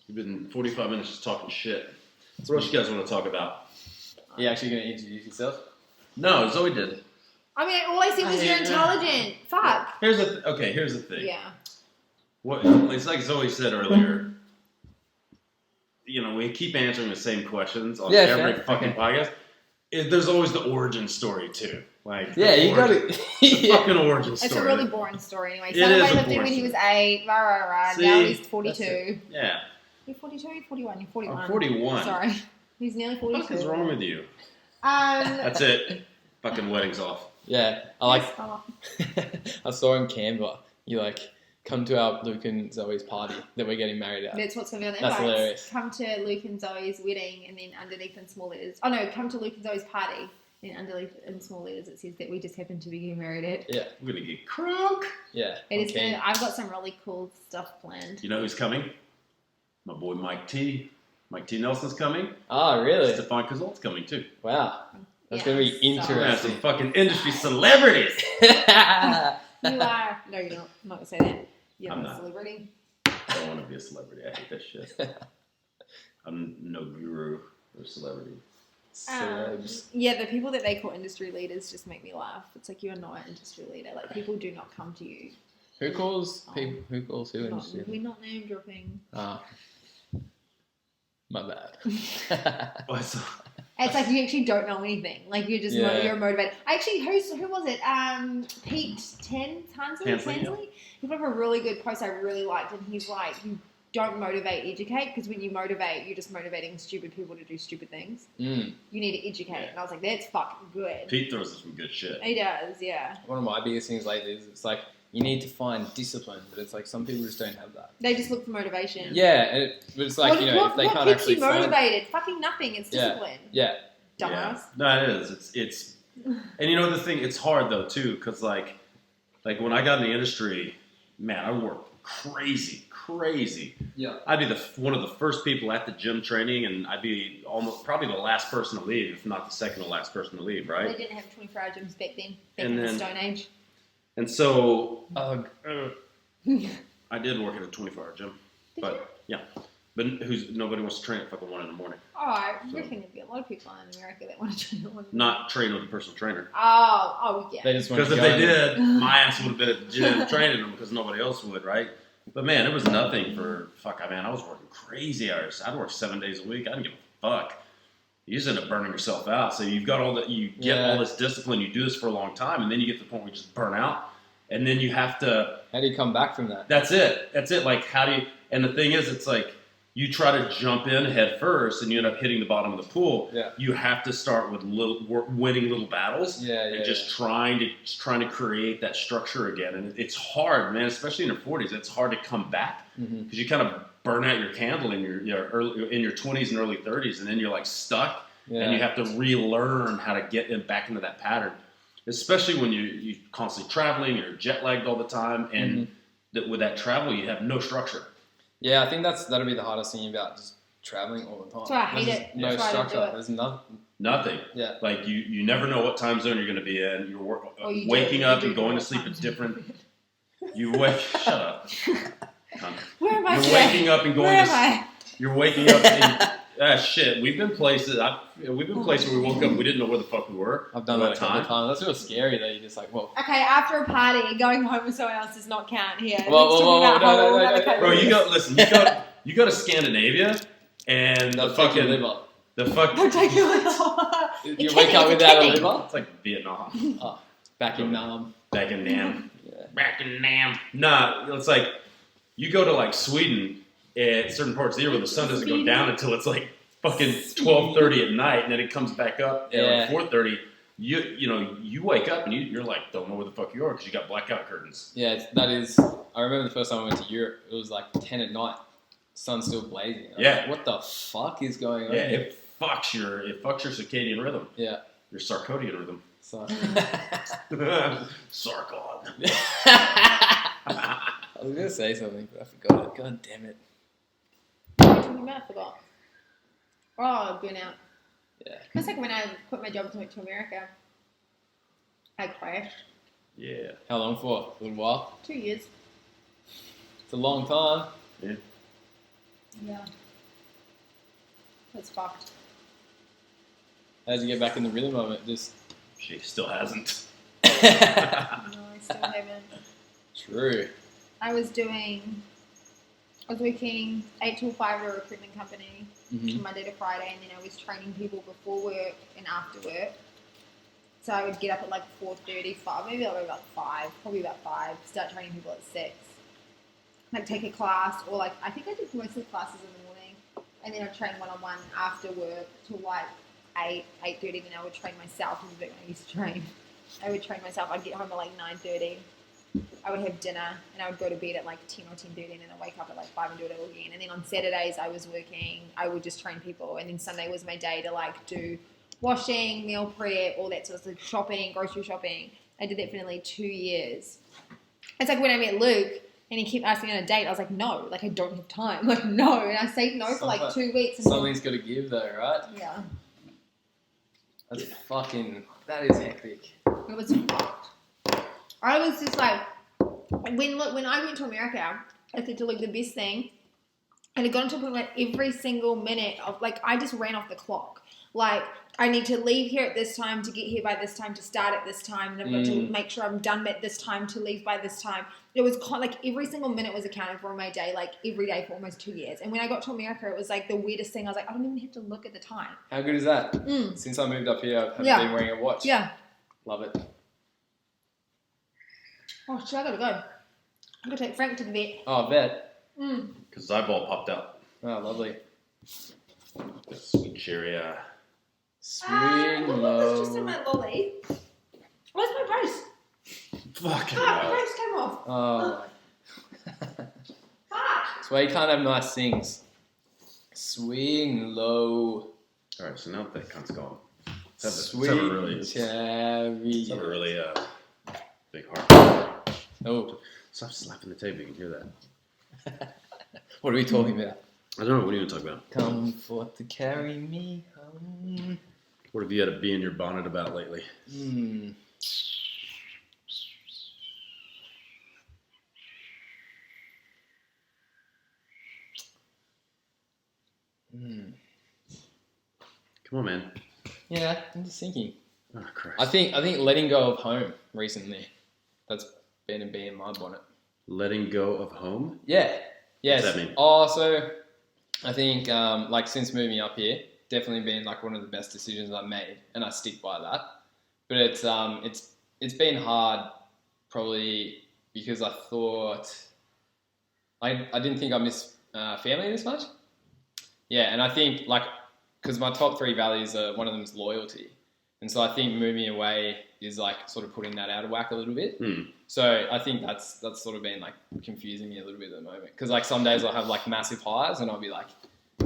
You've been 45 minutes just talking shit. So what else you guys want to talk about?
Are you actually going to introduce yourself?
No, Zoe did.
I mean, all I said was you're intelligent. Fuck.
Here's the thing.
Yeah.
What it's like Zoe said earlier. You know, we keep answering the same questions on every fucking podcast. There's always the origin story too. Like
you got it.
Fucking origin story.
It's a really boring story anyway.
It is a
lived
boring
when he was
story.
8, rah.
See,
Now he's 42.
Yeah.
You're 42? You're 41. You're 41.
I'm 41.
Sorry. He's nearly 42.
What the fuck is wrong with you?
That's
it. Fucking wedding's off.
Yeah, I saw in Canva, you come to our Luke and Zoe's party that we're getting married at.
That's what's going to be on the
That's
invites.
hilarious.
Come to Luke and Zoe's wedding, and then underneath in small letters. Oh no, come to Luke and Zoe's party. Then underneath in small letters it says that we just happen to be getting married at.
Yeah.
We're gonna get crunk.
Yeah.
It is I've got some really cool stuff planned.
You know who's coming? My boy Mike T. Mike T. Nelson's coming.
Oh, really?
Stefan Kazolt's coming too.
Wow. That's going to be
We're gonna have
interesting.
some fucking industry celebrities.
You are. No, you're not. I'm not going to say that. You're
I'm
not a
not.
celebrity.
I don't want to be a celebrity. I hate that shit. I'm no guru or celebrity.
Celebs.
Yeah, the people that they call industry leaders just make me laugh. It's like, you're not an industry leader. Like, people do not come to you.
Who calls people? Who calls who industry?
We're not name dropping.
Ah. My bad.
What's
It's like you actually don't know anything. Like, you're just you're motivated. Actually, who was it? Pete Hensley. He put up a really good post I really liked, and he's like, you don't motivate, educate, because when you motivate, you're just motivating stupid people to do stupid things.
Mm.
You need to educate. And I was like, that's fucking good.
Pete throws us some good shit.
He does, yeah.
One of my biggest things lately is it's like you need to find discipline, but it's like some people just don't have that.
They just look for motivation.
Yeah, but it's like, if they can't actually
what keeps you motivated? Fucking nothing. It's discipline.
Yeah.
Dumbass.
Yeah. No, it is. It's and you know the thing, it's hard though too, because like when I got in the industry, man, I worked crazy.
Yeah.
I'd be one of the first people at the gym training, and I'd be probably the last person to leave, if not the second to last person to leave, right?
They didn't have 24-hour gyms back then. Back
And
in the
then-
Stone Age.
And so
Ugh.
I did work at a 24-hour gym,
Did
but
you?
yeah, but nobody wants to train at fucking 1 in the morning.
Oh, I reckon there'd be a lot of people in America that want to train at one.
Not train with a personal trainer.
Oh, yeah.
They just want
Because
to
if
go
they
in.
did, my ass would have been at the gym training them because nobody else would, right? But man, it was nothing for I was working crazy hours. I'd work 7 days a week. I didn't give a fuck. You just end up burning yourself out. So you've got all this discipline. You do this for a long time, and then you get to the point where you just burn out, and then you have to.
How do you come back from that?
That's it. Like, how do you? And the thing is, it's like you try to jump in head first, and you end up hitting the bottom of the pool.
Yeah.
You have to start with winning little battles. And just trying to create that structure again. And it's hard, man, especially in your 40s. It's hard to come back because you kind of burn out your candle in your 20s and early 30s, and then you're like stuck, and you have to relearn how to get back into that pattern. Especially when you're constantly traveling, you're jet lagged all the time, and with that travel, you have no structure.
Yeah, I think that'll be the hardest thing about just traveling all the time.
That's why I hate it.
No
Try to do
structure.
it.
There's nothing.
Nothing.
Yeah.
Like you never know what time zone you're going to be in. You're
You
waking
do.
up
You
and
do
going
know
to sleep
what
at
time
different. You wake. Shut up. Cunt.
Where am I?
You're
today?
waking up and going
Where
to.
am I?
You're waking up and shit. We've been places. We've been places where we woke up and we didn't know where the fuck we were.
I've done that a couple of times. That's real scary though. You're just like, well.
Okay, after a party, going home with someone else does not count here.
Whoa,
Let's talk about
no,
whole other
no.
Bro,
countries.
you go to Scandinavia and
They'll
the
take your
fucking
liver.
The fuck?
They'll take you
You wake up without a liver?
It's like Vietnam.
Oh, back in
Back in Nam.
Yeah.
Back in Nam. Nah, it's like you go to like Sweden at certain parts of the year where the sun doesn't go down until it's like fucking 12:30 at night, and then it comes back up at like 4:30. You wake up and you're like don't know where the fuck you are because you got blackout curtains.
Yeah, that is. I remember the first time I went to Europe. It was like 10 at night. Sun's still blazing. Like, what the fuck is going on?
Yeah, it fucks your circadian rhythm.
Yeah.
Your sarcodian rhythm.
So.
Sarcod.
I was gonna say something, but I forgot it. God damn it.
What are you talking about? I forgot. Oh, burnout.
Yeah.
It's like when I quit my job and went to America, I crashed.
Yeah.
How long for? A little while?
2 years.
It's a long time.
Yeah.
Yeah. It's fucked.
How'd you get back in the rhythm of it? Just.
She still hasn't.
No, I still haven't.
True.
I was working 8 till 5 at a recruitment company from Monday to Friday, and then I was training people before work and after work. So I would get up at like 4:30, 5, maybe like about 5, probably about 5, start training people at 6. Like take a class, or like, I think I did most of the classes in the morning, and then I'd train one-on-one after work till like 8, 8:30, then I would train myself. This is a bit when I used to train. I would train myself. I'd get home at like 9:30. I would have dinner, and I would go to bed at like 10 or 10:30, and then I'd wake up at like 5 and do it all again. And then on Saturdays, I was working. I would just train people, and then Sunday was my day to like do washing, meal prep, all that sort of stuff, shopping, grocery shopping. I did that for nearly 2 years. It's like when I met Luke, and he kept asking me on a date, I was like, no, like I don't have time. Like, no. And I stayed no for like 2 weeks. And
something's got to give though, right?
Yeah.
That is hectic.
It was fucked. I was just like, when I went to America, I said to Luke, the best thing, and it got to a point where every single minute of, like, I just ran off the clock. Like, I need to leave here at this time to get here by this time to start at this time, and I've got to make sure I'm done at this time to leave by this time. It was like every single minute was accounted for in my day, like every day for almost 2 years. And when I got to America, it was like the weirdest thing. I was like, I don't even have to look at the time.
How good is that? Since I moved up here, I haven't been wearing a watch.
Yeah.
Love it.
Oh, shit, I gotta go. I'm gonna take Frank to the vet.
Oh, vet.
Because his eyeball popped out.
Oh, lovely.
The sweet cherry.
Sweet
look, it's just in my lolly. Where's my brace?
Fucking
My brace came off.
Oh.
Fuck.
That's why you can't have nice things. Swing low.
Alright, so now that cunt's gone. Let's
Sweet
have a really big heart.
Oh.
Stop slapping the table, you can hear that.
What are we talking about?
I don't know, what are you talking about?
Come forth to carry me home.
What have you had a bee in your bonnet about lately? Come on, man.
Yeah, I'm just thinking.
Oh, Christ.
I think letting go of home recently. That's been a bee in my bonnet.
Letting go of home?
Yeah. Yes.
What does that mean?
Oh, so I think like since moving up here, definitely been like one of the best decisions I've made, and I stick by that. But it's been hard, probably because I thought I didn't think I miss family this much. Yeah, and I think like because my top 3 values are, one of them is loyalty, and so I think moving away is like sort of putting that out of whack a little bit. So I think that's sort of been like confusing me a little bit at the moment, because like some days I'll have like massive highs and I'll be like,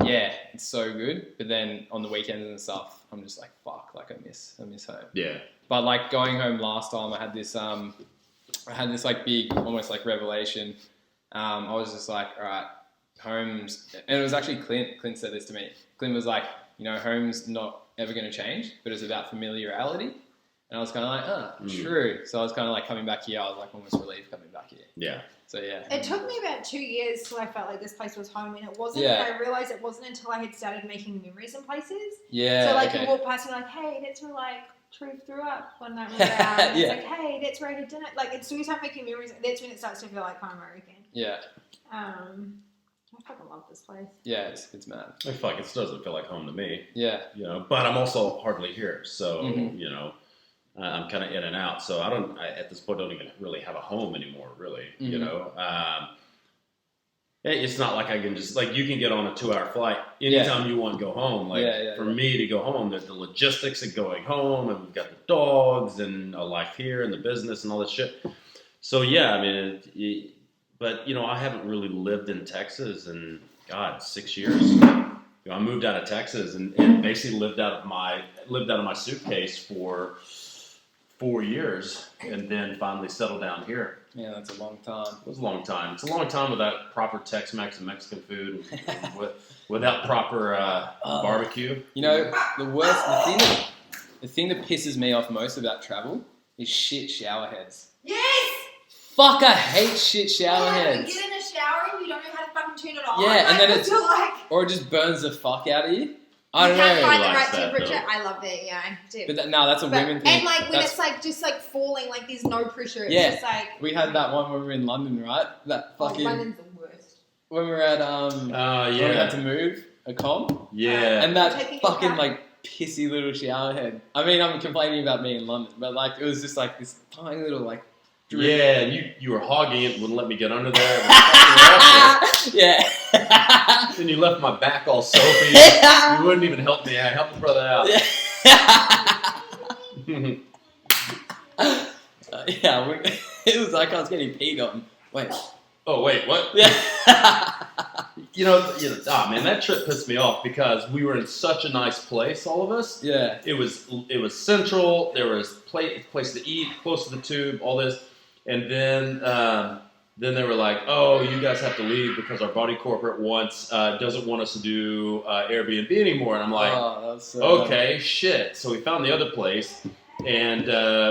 yeah, it's so good, but then on the weekends and stuff I'm just like, fuck, like I miss home.
Yeah.
But like going home last time, I had this like big, almost like revelation. I was just like, all right, home's, and it was actually Clint said this to me. Clint was like, you know, home's not ever going to change, but it's about familiarity. And I was kind of like, true. So I was kind of like coming back here. I was like almost relieved coming back here.
Yeah.
So yeah.
It took me about 2 years till I felt like this place was home, and it wasn't.
Yeah.
I realized it wasn't until I had started making memories in places.
Yeah.
So like
okay.
you walk past and you're like, hey, that's where like Truth threw up one night when we were out. And
Yeah.
It's like, hey, that's where I had dinner. Like, as soon as you start making memories, that's when it starts to feel like home, I reckon.
Yeah.
I fucking love this place.
Yeah, it's mad.
Fuck, it doesn't feel like home to me.
Yeah.
You know, but I'm also hardly here, so
Mhm.
you know, I'm kind of in and out. So I at this point don't even really have a home anymore. Really, you
Mhm.
know. It's not like I can just like you can get on a 2-hour flight anytime you want to go home. Like for me to go home, the logistics of going home, and we've got the dogs and a life here and the business and all that shit. So yeah, I mean, but you know, I haven't really lived in Texas in 6 years. You know, I moved out of Texas and basically lived out of my suitcase for 4 years, and then finally settled down here.
Yeah, that's a long time.
It was a long time. It's a long time without proper Tex-Mex and Mexican food, and without proper barbecue.
You know, the thing that pisses me off most about travel is shit shower heads.
Yes!
Fuck, I hate shit shower heads.
You get in a shower and you don't know how to fucking turn it on.
Yeah, and then
it's like...
or it just burns the fuck out of you. I don't
You can't
know.
find the
Likes
right
that,
temperature.
though.
I love that, yeah. I do.
But that's a women thing.
And like when
That's-
it's like just like falling, like there's no pressure. It's
Yeah.
just like...
we had that one when we were in London, right? That fucking
London's the worst.
when we were at when we had to move a com.
Yeah.
And that
Taking it
fucking
back.
like pissy little shower head. I mean, I'm complaining about me in London, but like it was just like this tiny little like drip.
Yeah, and you were hogging it, wouldn't let me get under there. It was fucking awful.
Yeah.
Then you left my back all soapy. You wouldn't even help me. I helped the brother out.
It was like I was getting peed on. Wait.
Oh wait, what?
Yeah.
You know, man, that trip pissed me off because we were in such a nice place, all of us.
Yeah.
It was central. There was place to eat, close to the tube, all this, and then they were like, "Oh, you guys have to leave because our body corporate doesn't want us to do Airbnb anymore." And I'm like,
Oh, that was so
"Okay, shit." So we found the other place, and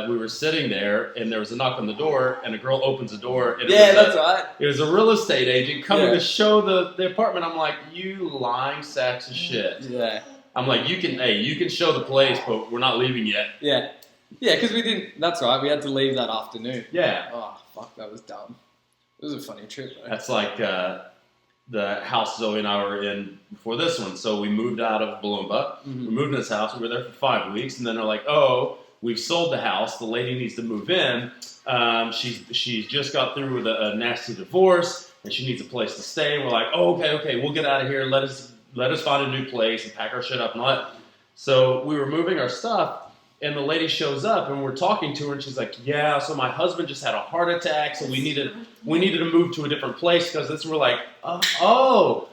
we were sitting there, and there was a knock on the door, and a girl opens the door. And
that's right.
It was a real estate agent coming
Yeah.
to show the apartment. I'm like, "You lying sacks of shit."
Yeah.
I'm like, you can show the place, but we're not leaving yet.
Yeah. Yeah, because we didn't. That's right. We had to leave that afternoon.
Yeah.
Oh fuck, that was dumb. It was a funny trip, though.
That's like the house Zoe and I were in before this one. So we moved out of Bloomba.
Mhm.
We moved in this house. We were there for 5 weeks, and then they're like, "Oh, we've sold the house. The lady needs to move in. She's just got through with a nasty divorce, and she needs a place to stay." And we're like, "Oh, okay, we'll get out of here. Let us find a new place and pack our shit up and all that." So we were moving our stuff. And the lady shows up, and we're talking to her, and she's like, "Yeah, so my husband just had a heart attack, so we needed to move to a different place because this." We're like, oh,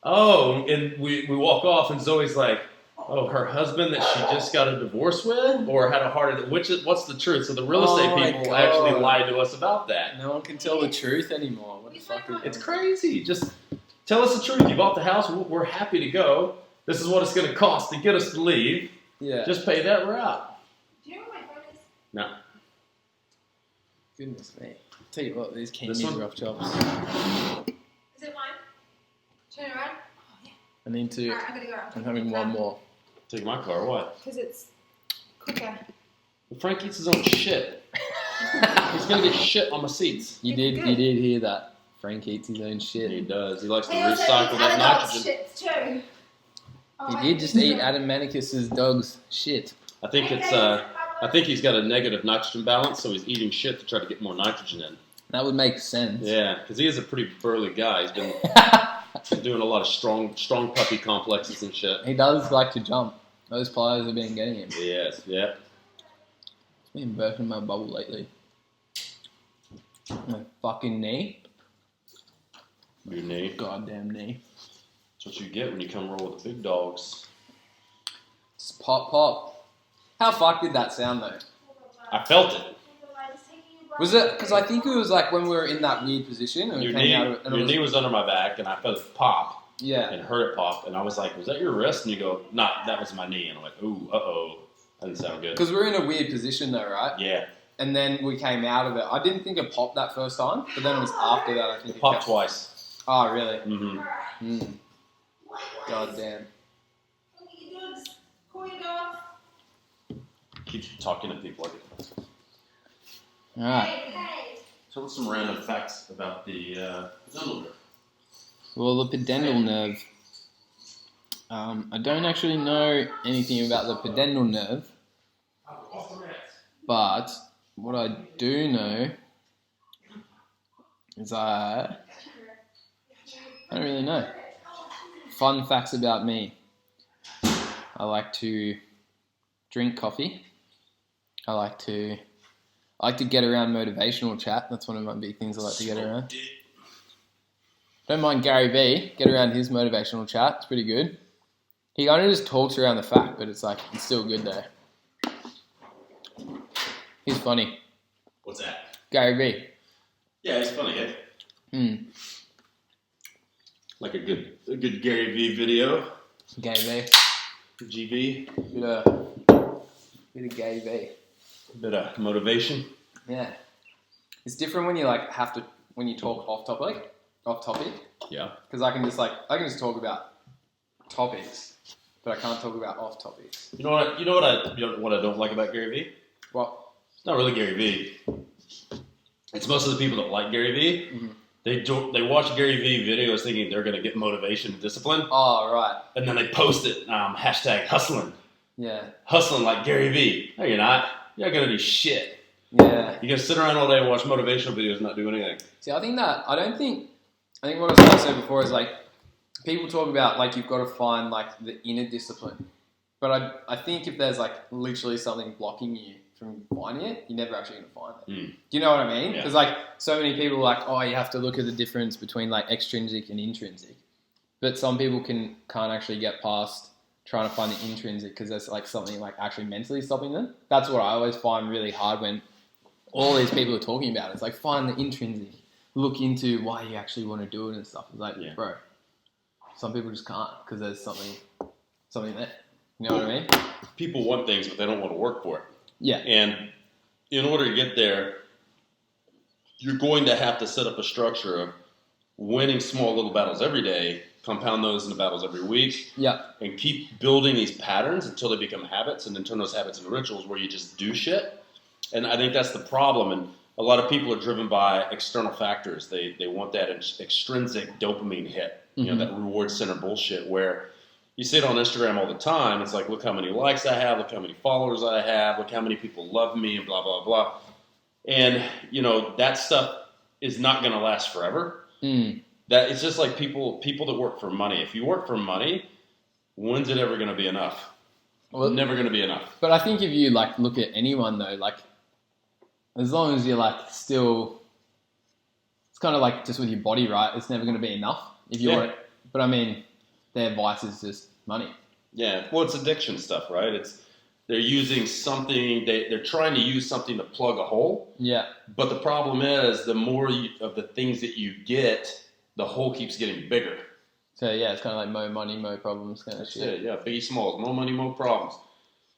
and we walk off, and Zoe's like, "Oh, her husband that she just got a divorce with, or had a heart attack? What's the truth?" So the real estate
Oh my
people
God.
actually lied to us about that.
No one can tell the truth anymore. What the fuck is
It's crazy. Just tell us the truth. You bought the house. We're happy to go. This is what it's going to cost to get us to leave.
Yeah.
Just pay that. We're out.
Do you know where my phone is?
No.
Goodness me. Tell you what, these
This
candies
one?
are off chops.
Is it mine? Turn it around. Oh, yeah.
I need to.
Alright, I'm gonna go.
I'm having one more.
Take my car. What?
Because it's quicker.
Frank eats his own shit. He's gonna get shit on my seats.
You
It's
did
good.
hear that? Frank eats his own shit.
He does. He likes to
He also
recycle
eats
that
other dogs'
nitrogen.
shit too. Oh,
He did just eat Adam Manicus's dog's shit.
I think I think he's got a negative nitrogen balance, so he's eating shit to try to get more nitrogen in.
That would make sense.
Yeah, because he is a pretty burly guy. He's been doing a lot of strong puppy complexes and shit.
He does like to jump. Those pliers have been getting him.
Yes, yeah.
It's been burping my bubble lately. My fucking knee.
Your knee.
Goddamn knee.
That's what you get when you come roll with the big dogs.
Just pop, pop. How fucked did that sound though?
I felt it.
Was it? Because I think it was like when we were in that weird position and we
Your
came
knee,
out of it. And it
your
was,
knee was under my back, and I felt it pop
yeah.
and heard it pop, and I was like, "Was that your wrist?" And you go, "Nah, that was my knee." And I'm like, "Ooh, that didn't sound good."
Because we were in a weird position though, right?
Yeah,
And then we came out of it. I didn't think it popped that first time, but then it was after that I think
it popped twice.
Oh, really?
Mm-hmm.
Mm. God damn.
Keep talking to people like it.
Alright.
Tell us some random facts about the Sandler.
Well, the pudendal nerve. I don't actually know anything about the pudendal nerve, but what I do know is I don't really know. Fun facts about me. I like to drink coffee. I like to get around motivational chat. That's one of my big things I like to get around. Don't mind Gary Vee. Get around his motivational chat. It's pretty good. He kind of just talks around the fact, but it's still good there. He's funny.
What's that?
Gary Vee.
Yeah, he's funny, eh? Like a good Gary Vee video.
Gary Vee.
GB.
Bit of Gary Vee.
Bit of motivation.
Yeah. It's different when you when you talk off topic.
Yeah.
Because I can just talk about topics, but I can't talk about off topics.
You know what I don't like about Gary Vee?
What?
It's not really Gary Vee. It's most of the people that like Gary Vee.
Mm-hmm.
They watch Gary Vee videos thinking they're going to get motivation and discipline.
Oh, right.
And then they post it, hashtag hustling.
Yeah.
Hustling like Gary Vee. No, you're not. You're not going to do shit.
Yeah.
You're going to sit around all day and watch motivational videos and not do anything.
See, I think what I was going to say before is people talk about you've got to find the inner discipline. But I think if there's literally something blocking you from finding it, you're never actually going to find it. Do you know what I mean? Because so many people are you have to look at the difference between extrinsic and intrinsic. But some people can't actually get past trying to find the intrinsic because there's something actually mentally stopping them. That's what I always find really hard when all these people are talking about it. It's find the intrinsic, look into why you actually want to do it and stuff. It's bro, some people just can't because there's something there. You know what I mean?
People want things, but they don't want to work for it.
Yeah.
And in order to get there, you're going to have to set up a structure of winning small little battles every day, compound those into battles every week, and keep building these patterns until they become habits, and then turn those habits into rituals where you just do shit. And I think that's the problem. And a lot of people are driven by external factors. They want that extrinsic dopamine hit, that reward center bullshit where you see it on Instagram all the time. It's look how many likes I have, look how many followers I have, look how many people love me, and blah, blah, blah. And, that stuff is not going to last forever. That it's just people that work for money. If you work for money, when's it ever going to be enough? Well, never going to be enough.
But I think if you look at anyone though, as long as you're still, it's kind of just with your body, right? It's never going to be enough if you want it. But I mean, their vice is just money. Yeah.
Well, it's addiction stuff, right? They're using something, they're trying to use something to plug a hole.
Yeah.
But the problem is the more of the things that you get, the hole keeps getting bigger.
So yeah, it's kind of more money, more problems kind of shit.
Yeah, big smalls, more money, more problems.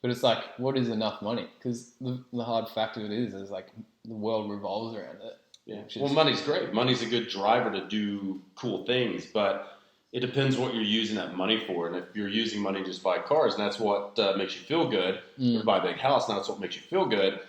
But it's what is enough money? Because the hard fact of it is the world revolves around it.
Yeah. Well, money's great. Money's a good driver to do cool things, but it depends what you're using that money for. And if you're using money to just buy cars, and that's what makes you feel good, or buy a big house, and that's what makes you feel good,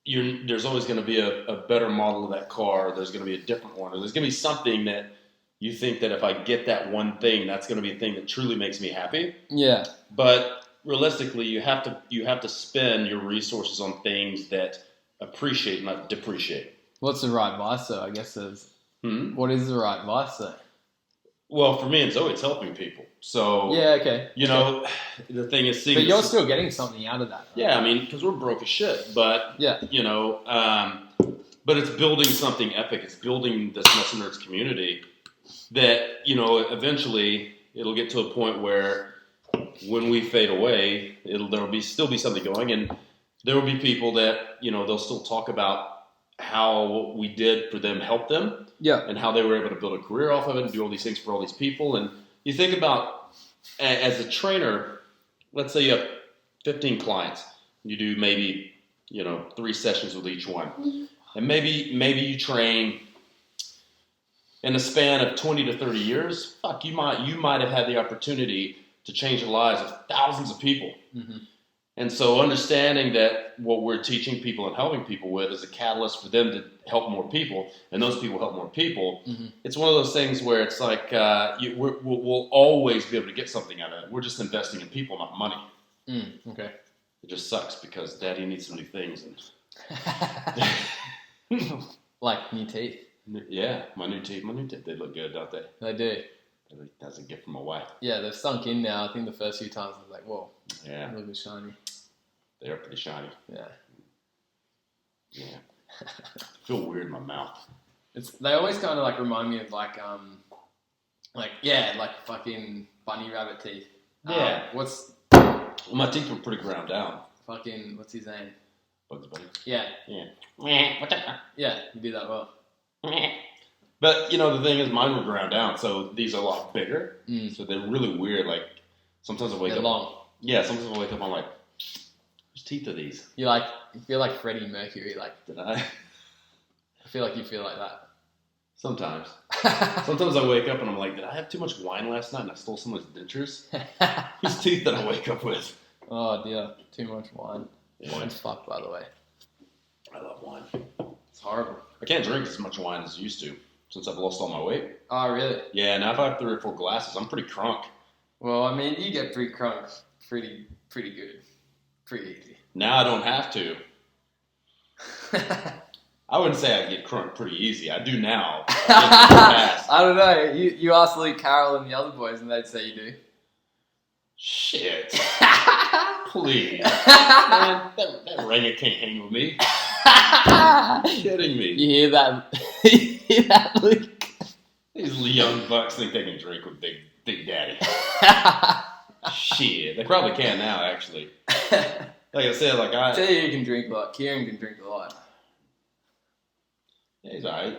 there's always going to be a better model of that car. There's going to be a different one. Or there's going to be something that you think that if I get that one thing, that's going to be a thing that truly makes me happy.
Yeah. But
realistically, you have to spend your resources on things that appreciate, not depreciate.
What's the right vice, though? I guess what is the right vice, though?
Well, for me and Zoe, it's helping people. So
yeah, okay.
The thing is, seeing.
But you're still getting something out of that. Right?
Yeah, I mean, because we're broke as shit. But but it's building something epic. It's building this Muscle Nerds community that eventually it'll get to a point where when we fade away, there'll still be something going, and there will be people that they'll still talk about how what we did for them helped them, and how they were able to build a career off of it and do all these things for all these people. And you think about as a trainer, let's say you have 15 clients, you do maybe 3 sessions with each one, and maybe you train in a span of 20 to 30 years. Fuck, you might have had the opportunity to change the lives of thousands of people. And so understanding that what we're teaching people and helping people with is a catalyst for them to help more people, and those people help more people.
Mm-hmm.
It's one of those things where it's like we'll always be able to get something out of it. We're just investing in people, not money.
Okay.
It just sucks because Daddy needs some new things. And
Like new teeth.
yeah, my new teeth, they look good, don't they?
They do.
That's a gift from my wife.
Yeah, they've sunk in now. I think the first few times I was like, whoa,
Yeah,
a little bit shiny.
they are pretty shiny.
Yeah.
Yeah, I feel weird in my mouth.
They always kind of like remind me of like fucking bunny rabbit teeth.
Yeah.
Well,
My teeth were pretty ground down.
what's his name?
Bugs Bunny.
Yeah.
What's up?
Yeah, you do that well.
But the thing is, mine were ground down, so these are a lot bigger.
So
they're really weird. Like sometimes I wake
they're
up.
long.
Yeah, sometimes I wake up. I'm like, whose teeth are these?
You feel like Freddie Mercury. Like
Did I?
I feel like you feel like that.
Sometimes. Sometimes I wake up and I'm like, did I have too much wine last night and I stole someone's dentures? Whose teeth did I wake up with?
Oh dear, too much wine.
Yeah.
Wine's fucked, by the way.
I love wine.
It's horrible.
I can't drink as much wine as I used to since I've lost all my weight.
Oh really?
Yeah, now if I have 3 or 4 glasses, I'm pretty crunk.
Well, I mean, you get pretty crunk pretty good, pretty easy.
Now I don't have to. I wouldn't say I get crunk pretty easy. I do now. I get fast.
I don't know. You ask Luke Carroll and the other boys, and they'd say you do.
Shit. Please. Man, that ringer can't hang with me. Kidding me.
You hear that? You hear that, Luke?
These young bucks think they can drink with Big Daddy. Shit. They probably can now, actually. Like I said,
I tell you, can drink a lot. Kieran can drink a lot.
Yeah, he's alright.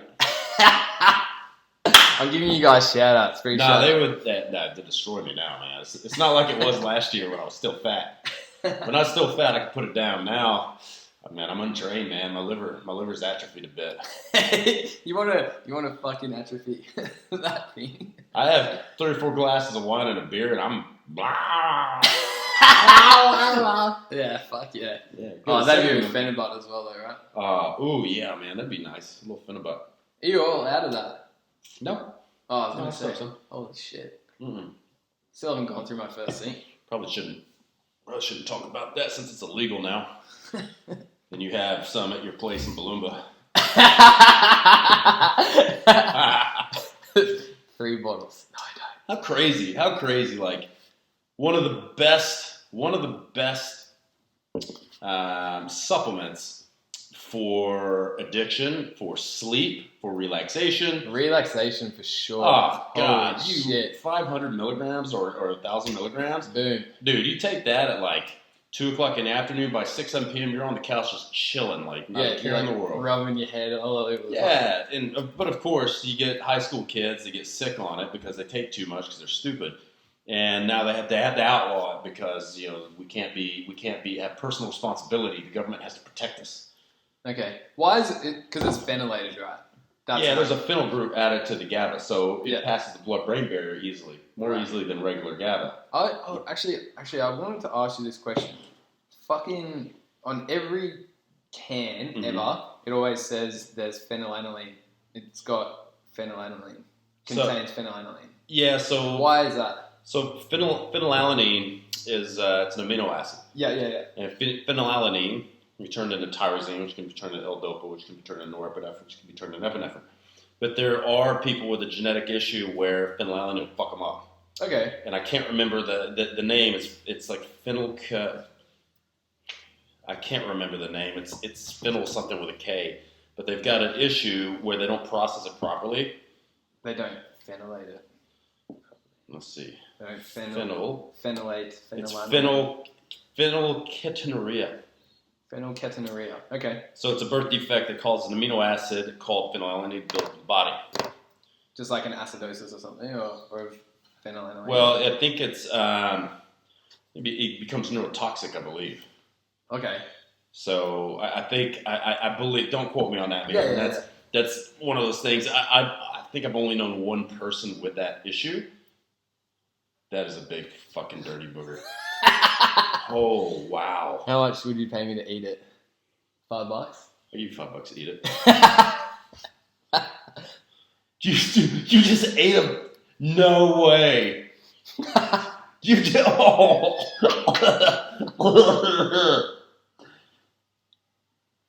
I'm giving you guys shout outs. Free shout
They would they destroy me now, man. It's not like it was last year when I was still fat. When I was still fat, I could put it down. Now, man, I'm untrained, man. My liver's atrophied a bit.
You wanna fucking atrophy that thing?
I have 3 or 4 glasses of wine and a beer, and I'm blah.
Yeah, fuck yeah.
Yeah.
Oh, that'd be a Fennerbut as well, though, right?
Ooh, yeah, man, that'd be nice. A little Fennerbut.
Are you all out of that?
No.
Oh, I was
No,
gonna say.
so.
Holy shit.
Mm-mm.
Still haven't gone through my first scene.
Probably shouldn't talk about that since it's illegal now. And you have some at your place in Balloomba.
3 bottles. No, I don't.
How crazy, like one of the best supplements for addiction, for sleep, for relaxation.
Relaxation for sure.
Oh, God.
Holy shit.
500 milligrams or 1,000 milligrams?
Boom.
Dude, you take that at like 2 o'clock in the afternoon, by 6, 7 p.m., you're on the couch just chilling, like not a care in the world.
Rubbing your head all over the place.
Yeah, but of course, you get high school kids that get sick on it because they take too much because they're stupid. And now they have to outlaw it because we can't have personal responsibility. The government has to protect us.
Okay. Why is it? Because it's ventilated, right?
There's a phenyl group added to the GABA, so it
Yeah.
passes the blood-brain barrier easily, more easily than regular GABA.
Actually, I wanted to ask you this question. Fucking on every can ever, it always says there's phenylalanine. It's got phenylalanine. Contains phenylalanine.
Yeah. So
why is that?
So phenylalanine is it's an amino acid.
Yeah.
And phenylalanine can be turned into tyrosine, which can be turned into L-dopa, which can be turned into norepinephrine, which can be turned into epinephrine. But there are people with a genetic issue where phenylalanine will fuck them up.
Okay.
And I can't remember the name. It's like phenyl. I can't remember the name. It's phenyl something with a K. But they've got an issue where they don't process it properly.
They don't phenylate it.
Let's see.
They don't
Phenylate. It's
phenylalanine.
phenylketonuria.
Phenylketonuria. Okay.
So it's a birth defect that causes an amino acid called phenylalanine built in the body.
Just like an acidosis or something, or phenylalanine.
Well, I think it's it becomes neurotoxic, I believe.
Okay.
So I think I believe. Don't quote me on that, man.
Yeah.
That's one of those things. I think I've only known one person with that issue. That is a big fucking dirty booger. Oh, wow.
How much would you pay me to eat it? $5?
I'll give you $5 to eat it.
Yeah,
You just ate a... No way. You did... Oh.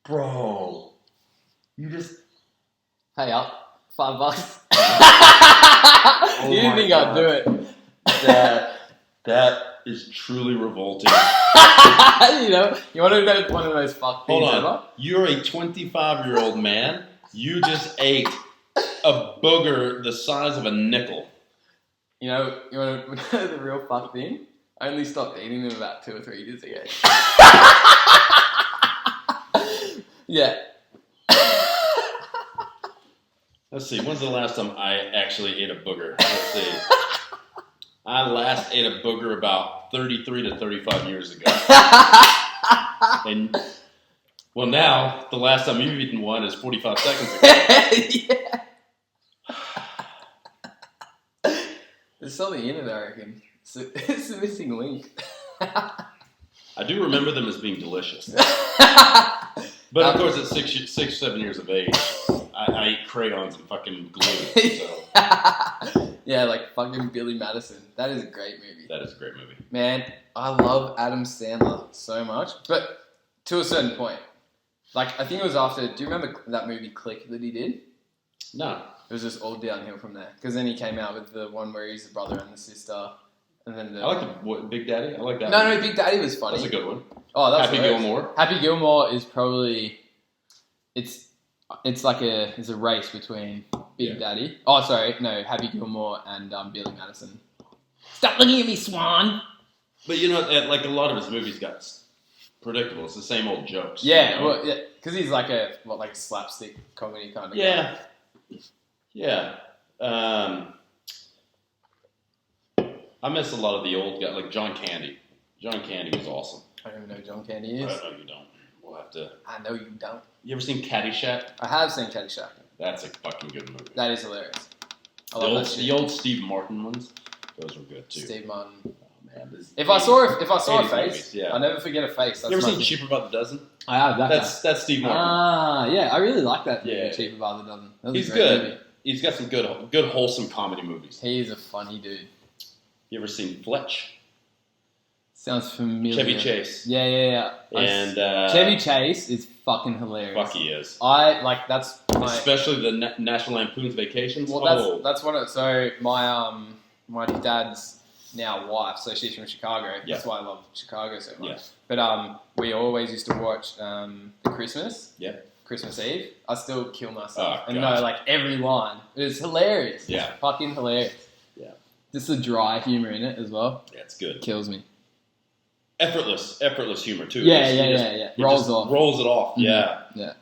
Bro. You just...
Pay up. $5.
Oh
You didn't
my
think
God.
I'd do it.
That is truly revolting.
You know, you want to know one of those fuck
Hold
things
on.
ever?
You're a 25-year-old man. You just ate a booger the size of a nickel.
You know the real fuck thing? I only stopped eating them about 2 or 3 years ago. Yeah.
Let's see. When's the last time I actually ate a booger? Let's see. I last ate a booger about 33 to 35 years ago. And, well, now, the last time you've eaten one is 45 seconds ago.
Yeah. There's something in it, I reckon. It's a missing link.
I do remember them as being delicious. But, of course, at 6, 7 years of age, I eat crayons and fucking glue. So.
Yeah, like fucking Billy Madison. That is a great movie.
That is a great movie.
Man, I love Adam Sandler so much. But to a certain point. Like, I think it was after... Do you remember that movie Click that he did?
No.
It was just all downhill from there. Because then he came out with the one where he's the brother and the sister. And then the...
I like Big Daddy. I like that.
No, Big Daddy was funny.
That's a good one.
Oh, that's
Happy
hilarious.
Gilmore.
Happy Gilmore is probably... It's like a race between Big Daddy. Oh, sorry. No, Happy Gilmore and Billy Madison. Stop looking at me, Swan!
But you know, like a lot of his movies got predictable. It's the same old jokes.
Yeah,
you know?
well, yeah, because he's like a slapstick comedy kind of guy.
Yeah. Yeah. I miss a lot of the old guys, like John Candy. John Candy was awesome.
I don't even know who John Candy is.
No, you don't. We'll have to.
I know you don't.
You ever seen Caddyshack?
I have seen Caddyshack.
That's a fucking good movie.
That is hilarious. I
The
love
old,
that shit.
the old Steve Martin ones, those were good too.
Steve Martin.
Oh, man, this-
If I saw a
80s
face,
movies, yeah.
I never forget a face. That's
You ever
my
seen
thing.
Cheaper by the Dozen?
I have that.
That's Steve Martin.
Yeah, I really like that.
Yeah.
Cheaper by the Dozen. That was
He's
a great
good.
movie.
He's got some good wholesome comedy movies.
He's a funny dude.
You ever seen Fletch?
Sounds familiar.
Chevy Chase.
Yeah.
And
Chevy Chase is fucking hilarious.
fuck he is.
That's my...
Especially the National Lampoon's Vacations.
Well, that's one of... So, my dad's now wife, so she's from Chicago.
Yeah.
That's why I love Chicago so much.
Yeah.
But we always used to watch the Christmas.
Yeah.
Christmas Eve. I still kill myself.
Oh,
and
God.
know, like, every line. It was hilarious.
Yeah.
It's fucking hilarious.
Yeah.
Just the dry humour in it as well.
Yeah, it's good.
Kills me.
Effortless humor too.
Yeah.
He
Rolls
just
off.
Rolls it off.
Mhm.
Yeah.
Yeah.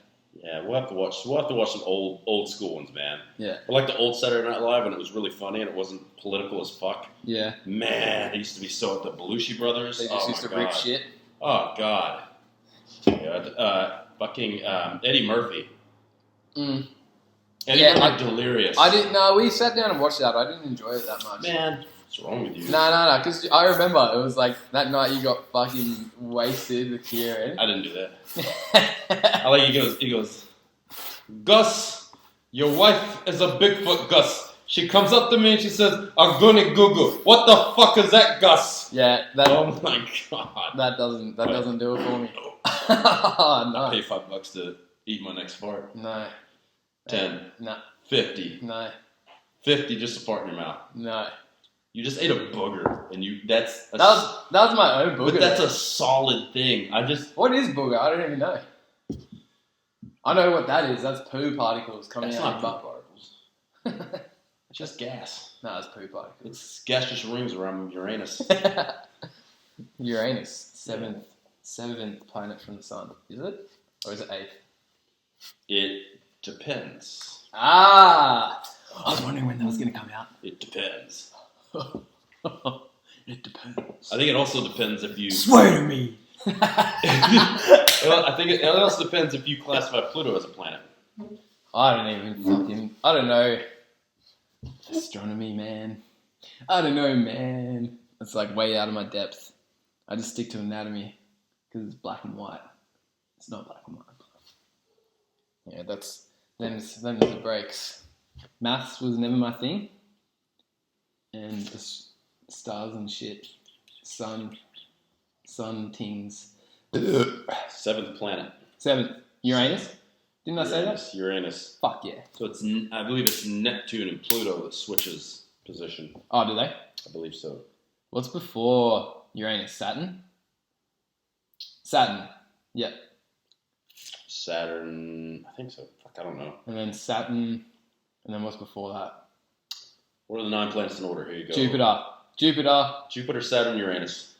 Yeah, we'll have to watch some old school ones, man.
Yeah.
I like the old Saturday Night Live when it was really funny and it wasn't political as fuck.
Yeah.
Man, it used to be so the Belushi brothers.
They just used to rip shit.
Oh God. Yeah, fucking Eddie Murphy.
Mm.
Eddie
Yeah,
Murphy, delirious.
I didn't. No, we sat down and watched that. I didn't enjoy it that much.
Man, what's wrong with you?
No. Because I remember it was like that night you got fucking wasted with Kieran.
I didn't do that. I like he goes, Gus, your wife is a Bigfoot, Gus. She comes up to me and she says, I'm gonna Google. What the fuck is that, Gus?
Yeah, that.
Oh my God.
That doesn't do it for me.
No.
Oh, no.
I pay $5 to eat my next fart.
No.
10.
No.
50.
No.
50 just to fart in your mouth.
No.
You just ate a booger and
That was my own booger.
But that's a solid thing.
What is booger? I don't even know. I know what that is. That's poo particles coming
That's
out
not
of
poo
your butt.
particles. It's just gas.
No, it's poo particles.
It's gaseous rings around Uranus.
Uranus, seventh planet from the sun. Is it? Or is it eighth?
It depends.
Ah! I was wondering when that was going to come out.
It depends.
It depends.
I think it also depends if you...
Swear to me!
Well, I think it also depends if you classify Pluto as a planet.
I don't know. Astronomy, man. I don't know, man. It's like way out of my depth. I just stick to anatomy because it's black and white. It's not black and white. Yeah, that's them's the breaks. Maths was never my thing. And the stars and shit. Sun things.
7th planet.
7th. Uranus? Didn't I say that?
Uranus.
Fuck yeah.
So I believe it's Neptune and Pluto that switches position.
Oh, do they?
I believe so.
What's before Uranus? Saturn? Saturn. Yep.
Saturn. I think so. Fuck, I don't know.
And then Saturn. And then what's before that?
What are the 9 planets in order? Here you go.
Jupiter,
Saturn, Uranus.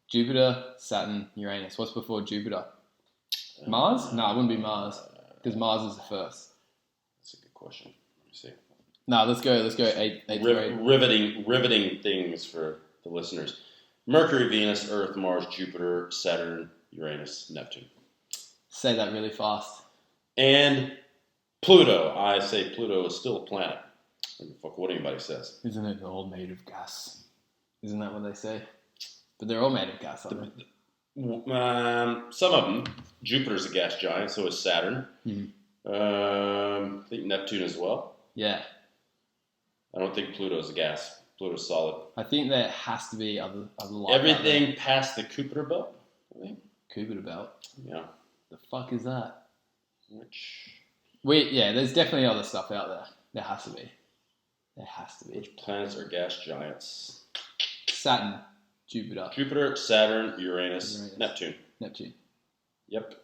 Jupiter, Saturn, Uranus. What's before Jupiter? Mars? No, it wouldn't be Mars. Because Mars is the first.
That's a good question. Let me see.
No, let's go 8th grade.
Riveting things for the listeners. Mercury, Venus, Earth, Mars, Jupiter, Saturn, Uranus, Neptune.
Say that really fast.
And Pluto. I say Pluto is still a planet. I don't give a fuck what anybody says.
Isn't it all made of gas? Isn't that what they say? But they're all made of gas, aren't they?
Some of them. Jupiter's a gas giant, so is Saturn.
Mm-hmm.
I think Neptune as well.
Yeah.
I don't think Pluto's a gas. Pluto's solid.
I think there has to be other life.
Everything past the Kuiper belt, I think.
Kuiper belt?
Yeah.
The fuck is that?
Which?
Yeah, there's definitely other stuff out there. There has to be.
Which planets are gas giants?
Saturn, Jupiter,
Saturn, Uranus. Neptune. Yep.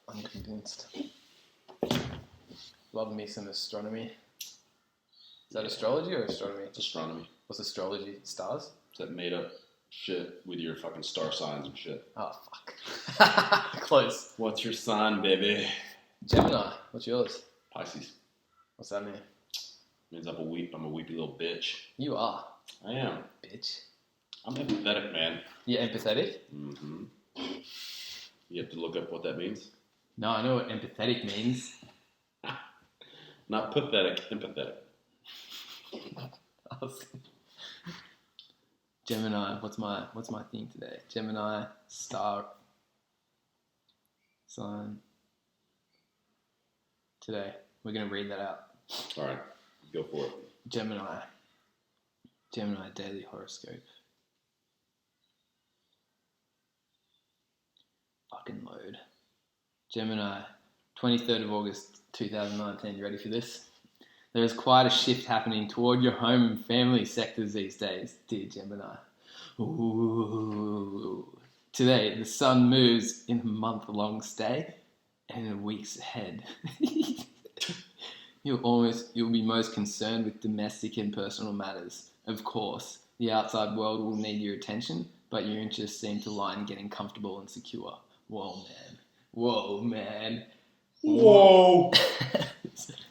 I'm convinced. Love me some astronomy. Is that astrology or astronomy?
It's astronomy.
What's astrology? Stars?
Is that made up shit with your fucking star signs and shit?
Oh, fuck. Close.
What's your sign, baby?
Gemini. What's yours?
Pisces.
What's that mean?
Means I'm a weepy little bitch.
You are.
I am.
Bitch.
I'm empathetic, man.
You're empathetic?
Mm-hmm. You have to look up what that means?
No, I know what empathetic means.
Not pathetic, empathetic.
Gemini, what's my thing today? Gemini, star, sign. Today, we're gonna read that out.
All right, go for it.
Gemini daily horoscope. Fucking load. Gemini, 23rd of August 2019. You ready for this? There is quite a shift happening toward your home and family sectors these days, dear Gemini. Ooh. Today, the sun moves in a month-long stay and in weeks ahead. You'll be most concerned with domestic and personal matters. Of course, the outside world will need your attention, but your interests seem to lie in getting comfortable and secure. Whoa, man.
Whoa!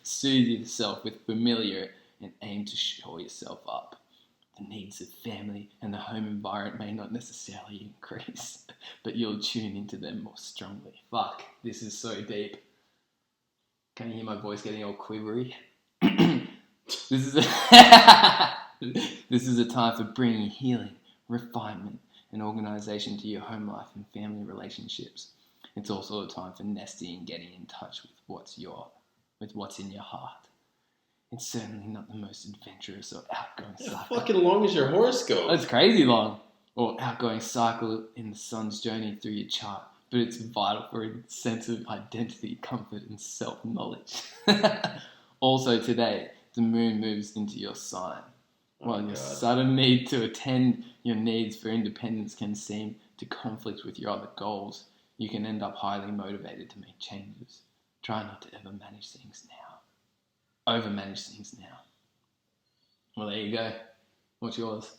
Soothe yourself with familiar and aim to shore yourself up. The needs of family and the home environment may not necessarily increase, but you'll tune into them more strongly. Fuck, this is so deep. Can you hear my voice getting all quivery? This is a time for bringing healing, refinement, and organization to your home life and family relationships. It's also a time for nesting and getting in touch with what's in your heart. It's certainly not the most adventurous or outgoing cycle.
How fucking long is your horoscope?
That's crazy long. Or outgoing cycle in the sun's journey through your chart, but it's vital for a sense of identity, comfort, and self-knowledge. Also today, the moon moves into your sign. While your sudden need to attend your needs for independence can seem to conflict with your other goals, you can end up highly motivated to make changes. Try not to overmanage things now. Well, there you go. What's yours?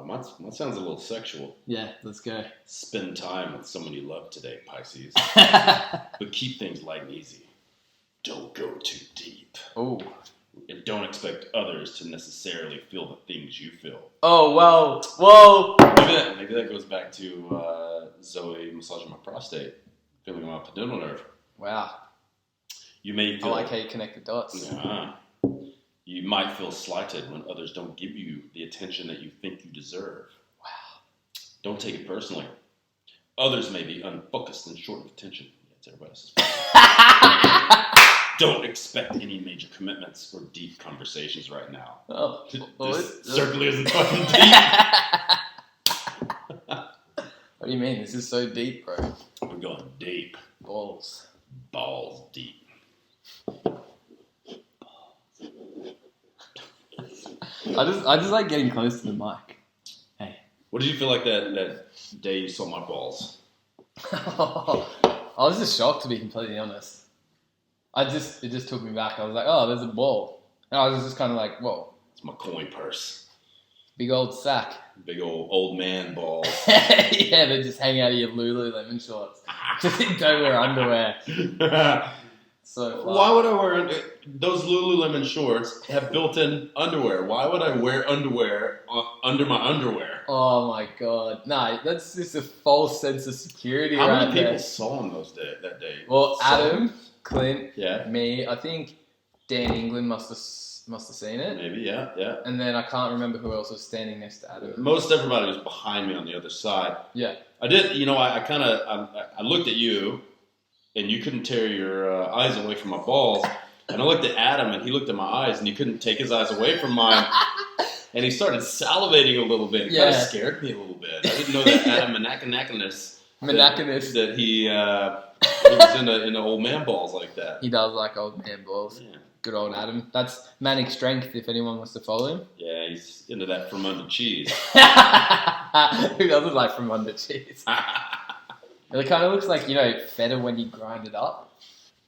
Mine sounds a little sexual.
Yeah, let's go.
Spend time with someone you love today, Pisces. But keep things light and easy. Don't go too deep.
Oh.
And don't expect others to necessarily feel the things you feel.
Oh, whoa.
Maybe that goes back to Zoe massaging my prostate, feeling my pudendal nerve.
Wow.
You may feel...
I like how you connect the dots.
Yeah. You might feel slighted when others don't give you the attention that you think you deserve.
Wow.
Don't take it personally. Others may be unfocused and short of attention. Yeah, it's everybody else's. Don't expect any major commitments or deep conversations right now.
Oh,
This certainly isn't fucking deep.
What do you mean? This is so deep, bro.
We're going deep.
Balls.
Balls deep.
I just like getting close to the mic. Hey.
What did you feel like that day you saw my balls?
I was just shocked, to be completely honest. It just took me back. I was like, oh, there's a ball. And I was just kind of like, whoa.
It's my coin purse.
Big old sack.
Big old man balls.
Yeah, they just hang out of your Lululemon shorts. Just don't wear underwear. So far.
Why would I wear those Lululemon shorts have built-in underwear? Why would I wear underwear under my underwear?
Oh my god. No, that's just a false sense of security.
How
right
many people
there.
saw him that day?
Well, Adam, Clint,
Yeah.
me, I think Dan England must have seen it.
Maybe, yeah.
And then I can't remember who else was standing next to Adam.
Most everybody was behind me on the other side.
Yeah.
I did, I looked at you, and you couldn't tear your eyes away from my balls. And I looked at Adam, and he looked at my eyes, and he couldn't take his eyes away from mine. And he started salivating a little bit. It kind of scared me a little bit. I didn't know that Adam Manakinus. That he was into old man balls like that.
He does like old man balls.
Yeah.
Good old Adam. That's Manic Strength if anyone wants to follow him.
Yeah, he's into that from under cheese.
Who doesn't like from under cheese? It kind of looks like, feta when you grind it up.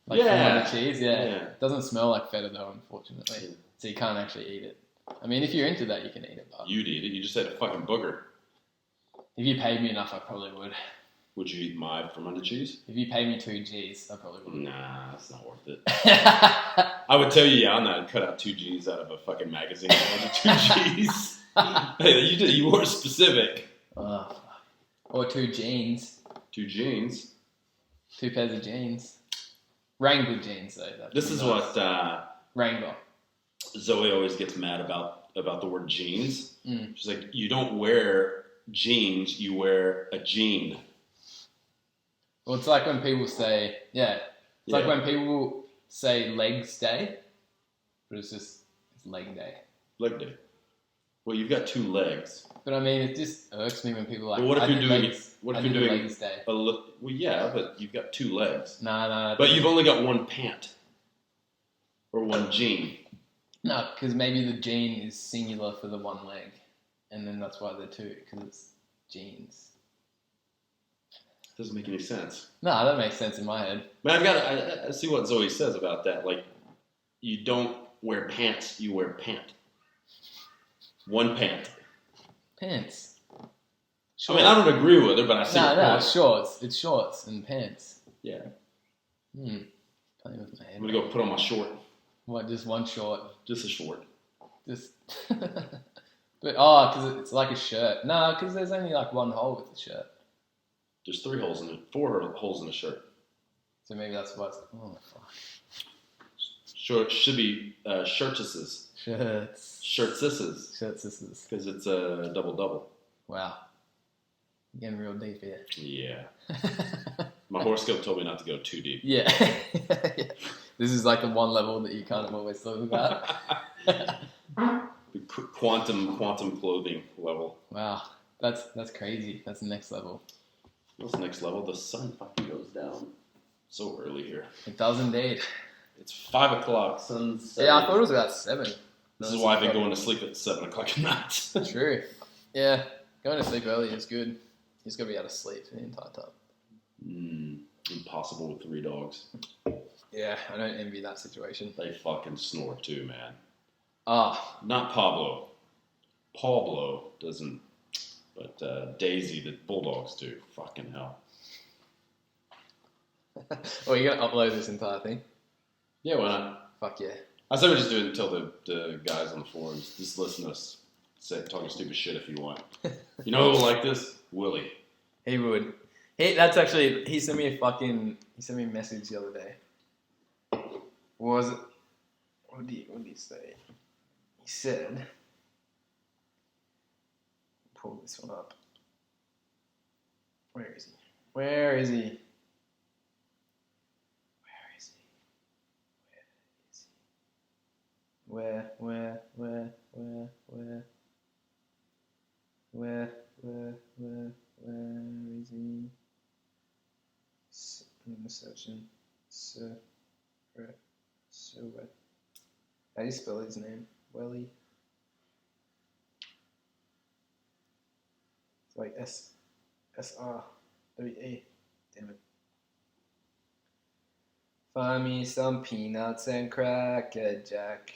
Like from under cheese, yeah. It doesn't smell like feta though, unfortunately.
Yeah.
So you can't actually eat it. I mean, if you're into that, you can eat it. But
You'd eat it. You just had a fucking booger.
if you paid me enough, I probably would.
Would you eat my from under cheese?
If you paid me 2 G's, I probably would.
Nah, that's not worth it. I would tell you, I'd cut out 2 G's out of a fucking magazine. 2 G's. Hey, you were specific.
Or 2 jeans.
2 jeans.
2 pairs of jeans. Wrangler jeans, though.
This is what
Wrangler.
Zoe always gets mad about the word jeans.
Mm.
She's like, you don't wear jeans, you wear a jean.
Well, it's like when people say, like when people say legs day, but it's leg day.
Leg day. Well, you've got 2 legs.
But I mean, it just irks me when people are like,
But what if you're doing
legs, legs day?
well, yeah, but you've got 2 legs.
No.
But you've only got 1 pant. Or 1 jean.
No, because maybe the jean is singular for the 1 leg. And then that's why they're 2, because it's jeans.
Doesn't make any sense.
No, that makes sense in my head.
Man, I see what Zoe says about that. Like, you don't wear pants, you wear pant. 1 pant.
Pants.
I mean, I don't agree with her, but I see her
No,
point.
shorts. It's shorts and pants.
Yeah.
Playing with my head.
I'm going to go put on my short.
What, just 1 short?
Just a short.
Just... But, because it's like a shirt. No, because there's only like 1 hole with the shirt.
There's 3 holes in it. 4 holes in the shirt.
So maybe that's why it's... Oh, fuck.
Short should be shirtesses.
Shirts.
Shirtsesses.
Shirtsesses.
Because it's a double-double.
Wow. You're getting real deep here.
Yeah. My horoscope told me not to go too deep.
Yeah. This is like the 1 level that you kind of always talk about.
Quantum clothing level.
Wow. That's crazy. That's the next level.
What's the next level? The sun fucking goes down so early here.
It does indeed.
It's 5 o'clock. Sun's setting.
Yeah, I thought it was about 7.
This is why I've been going to sleep at 7 o'clock at night.
True. Yeah. Going to sleep early is good. You just got to be able to sleep for the entire time.
Impossible with 3 dogs.
Yeah, I don't envy that situation.
They fucking snore too, man.
Not
Pablo. Pablo doesn't, but Daisy, the bulldogs do. Fucking hell.
Well, you're going to upload this entire thing?
Yeah, why not?
Fuck yeah.
I said we just do it until the guys on the forums just listen to us talking stupid shit if you want. You know who will like this? Willie.
He would. He sent me a message the other day. What was it? What did he say? he said, pull this one up. Where is he? Where is he? Where is he? Where is he? I'm searching. How do you spell his name? Welly. It's like SRWA. Damn it. Find me some peanuts and Cracker Jack.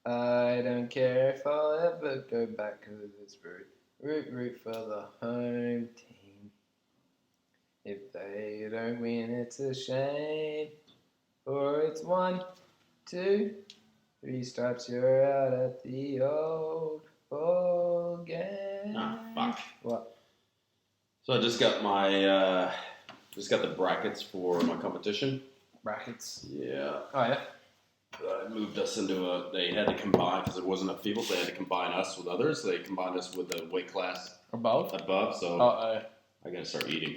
I don't care if I'll ever go back, 'cause it's root for the home team. If they don't win, it's a shame. Or it's 1, 2, 3 stripes, you're out at the old ball game.
Ah, fuck.
What?
So I just got the brackets for my competition.
Brackets.
Yeah.
Oh, yeah.
I moved us into they had to combine, because there wasn't enough people, so they had to combine us with others. They combined us with a weight class
Above?
so
Uh-oh.
I gotta start eating.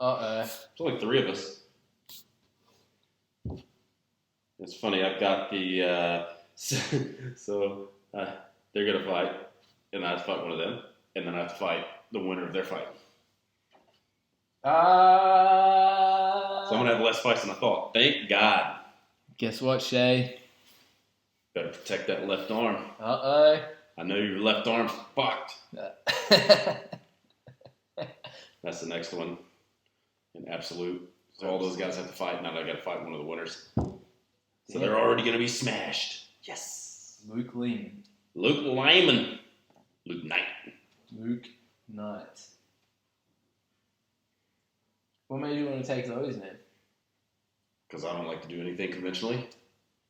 Uh-oh.
There's only 3 of us. It's funny, I've got the, so they're gonna fight, and I have to fight one of them, and then I have to fight the winner of their fight. So I'm gonna have less fights than I thought. Thank God.
Guess what, Shay?
Better protect that left arm.
Uh-oh.
I know your left arm's fucked. That's the next one. In absolute. So all those guys have to fight. Now I got to fight one of the winners. So they're already going to be smashed. Yes.
Luke Lehman.
Luke Lyman. Luke Knight.
Luke Knight. What made you want to take Zoe's name?
Because I don't like to do anything conventionally.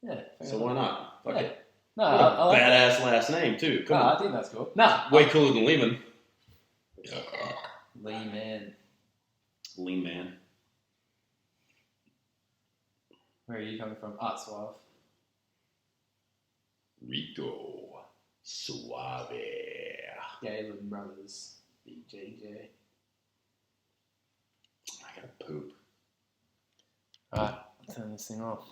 Yeah.
So why not? Fuck it.
No,
What a
I like
badass last name, too. Come on.
I think that's cool. Nah.
Way cooler than Lehman.
Yeah. Lehman.
Lean man.
Where are you coming from? Suave.
Rico. Suave.
Galen Brothers. BJJ.
I gotta poop.
Alright, I'll turn this thing off.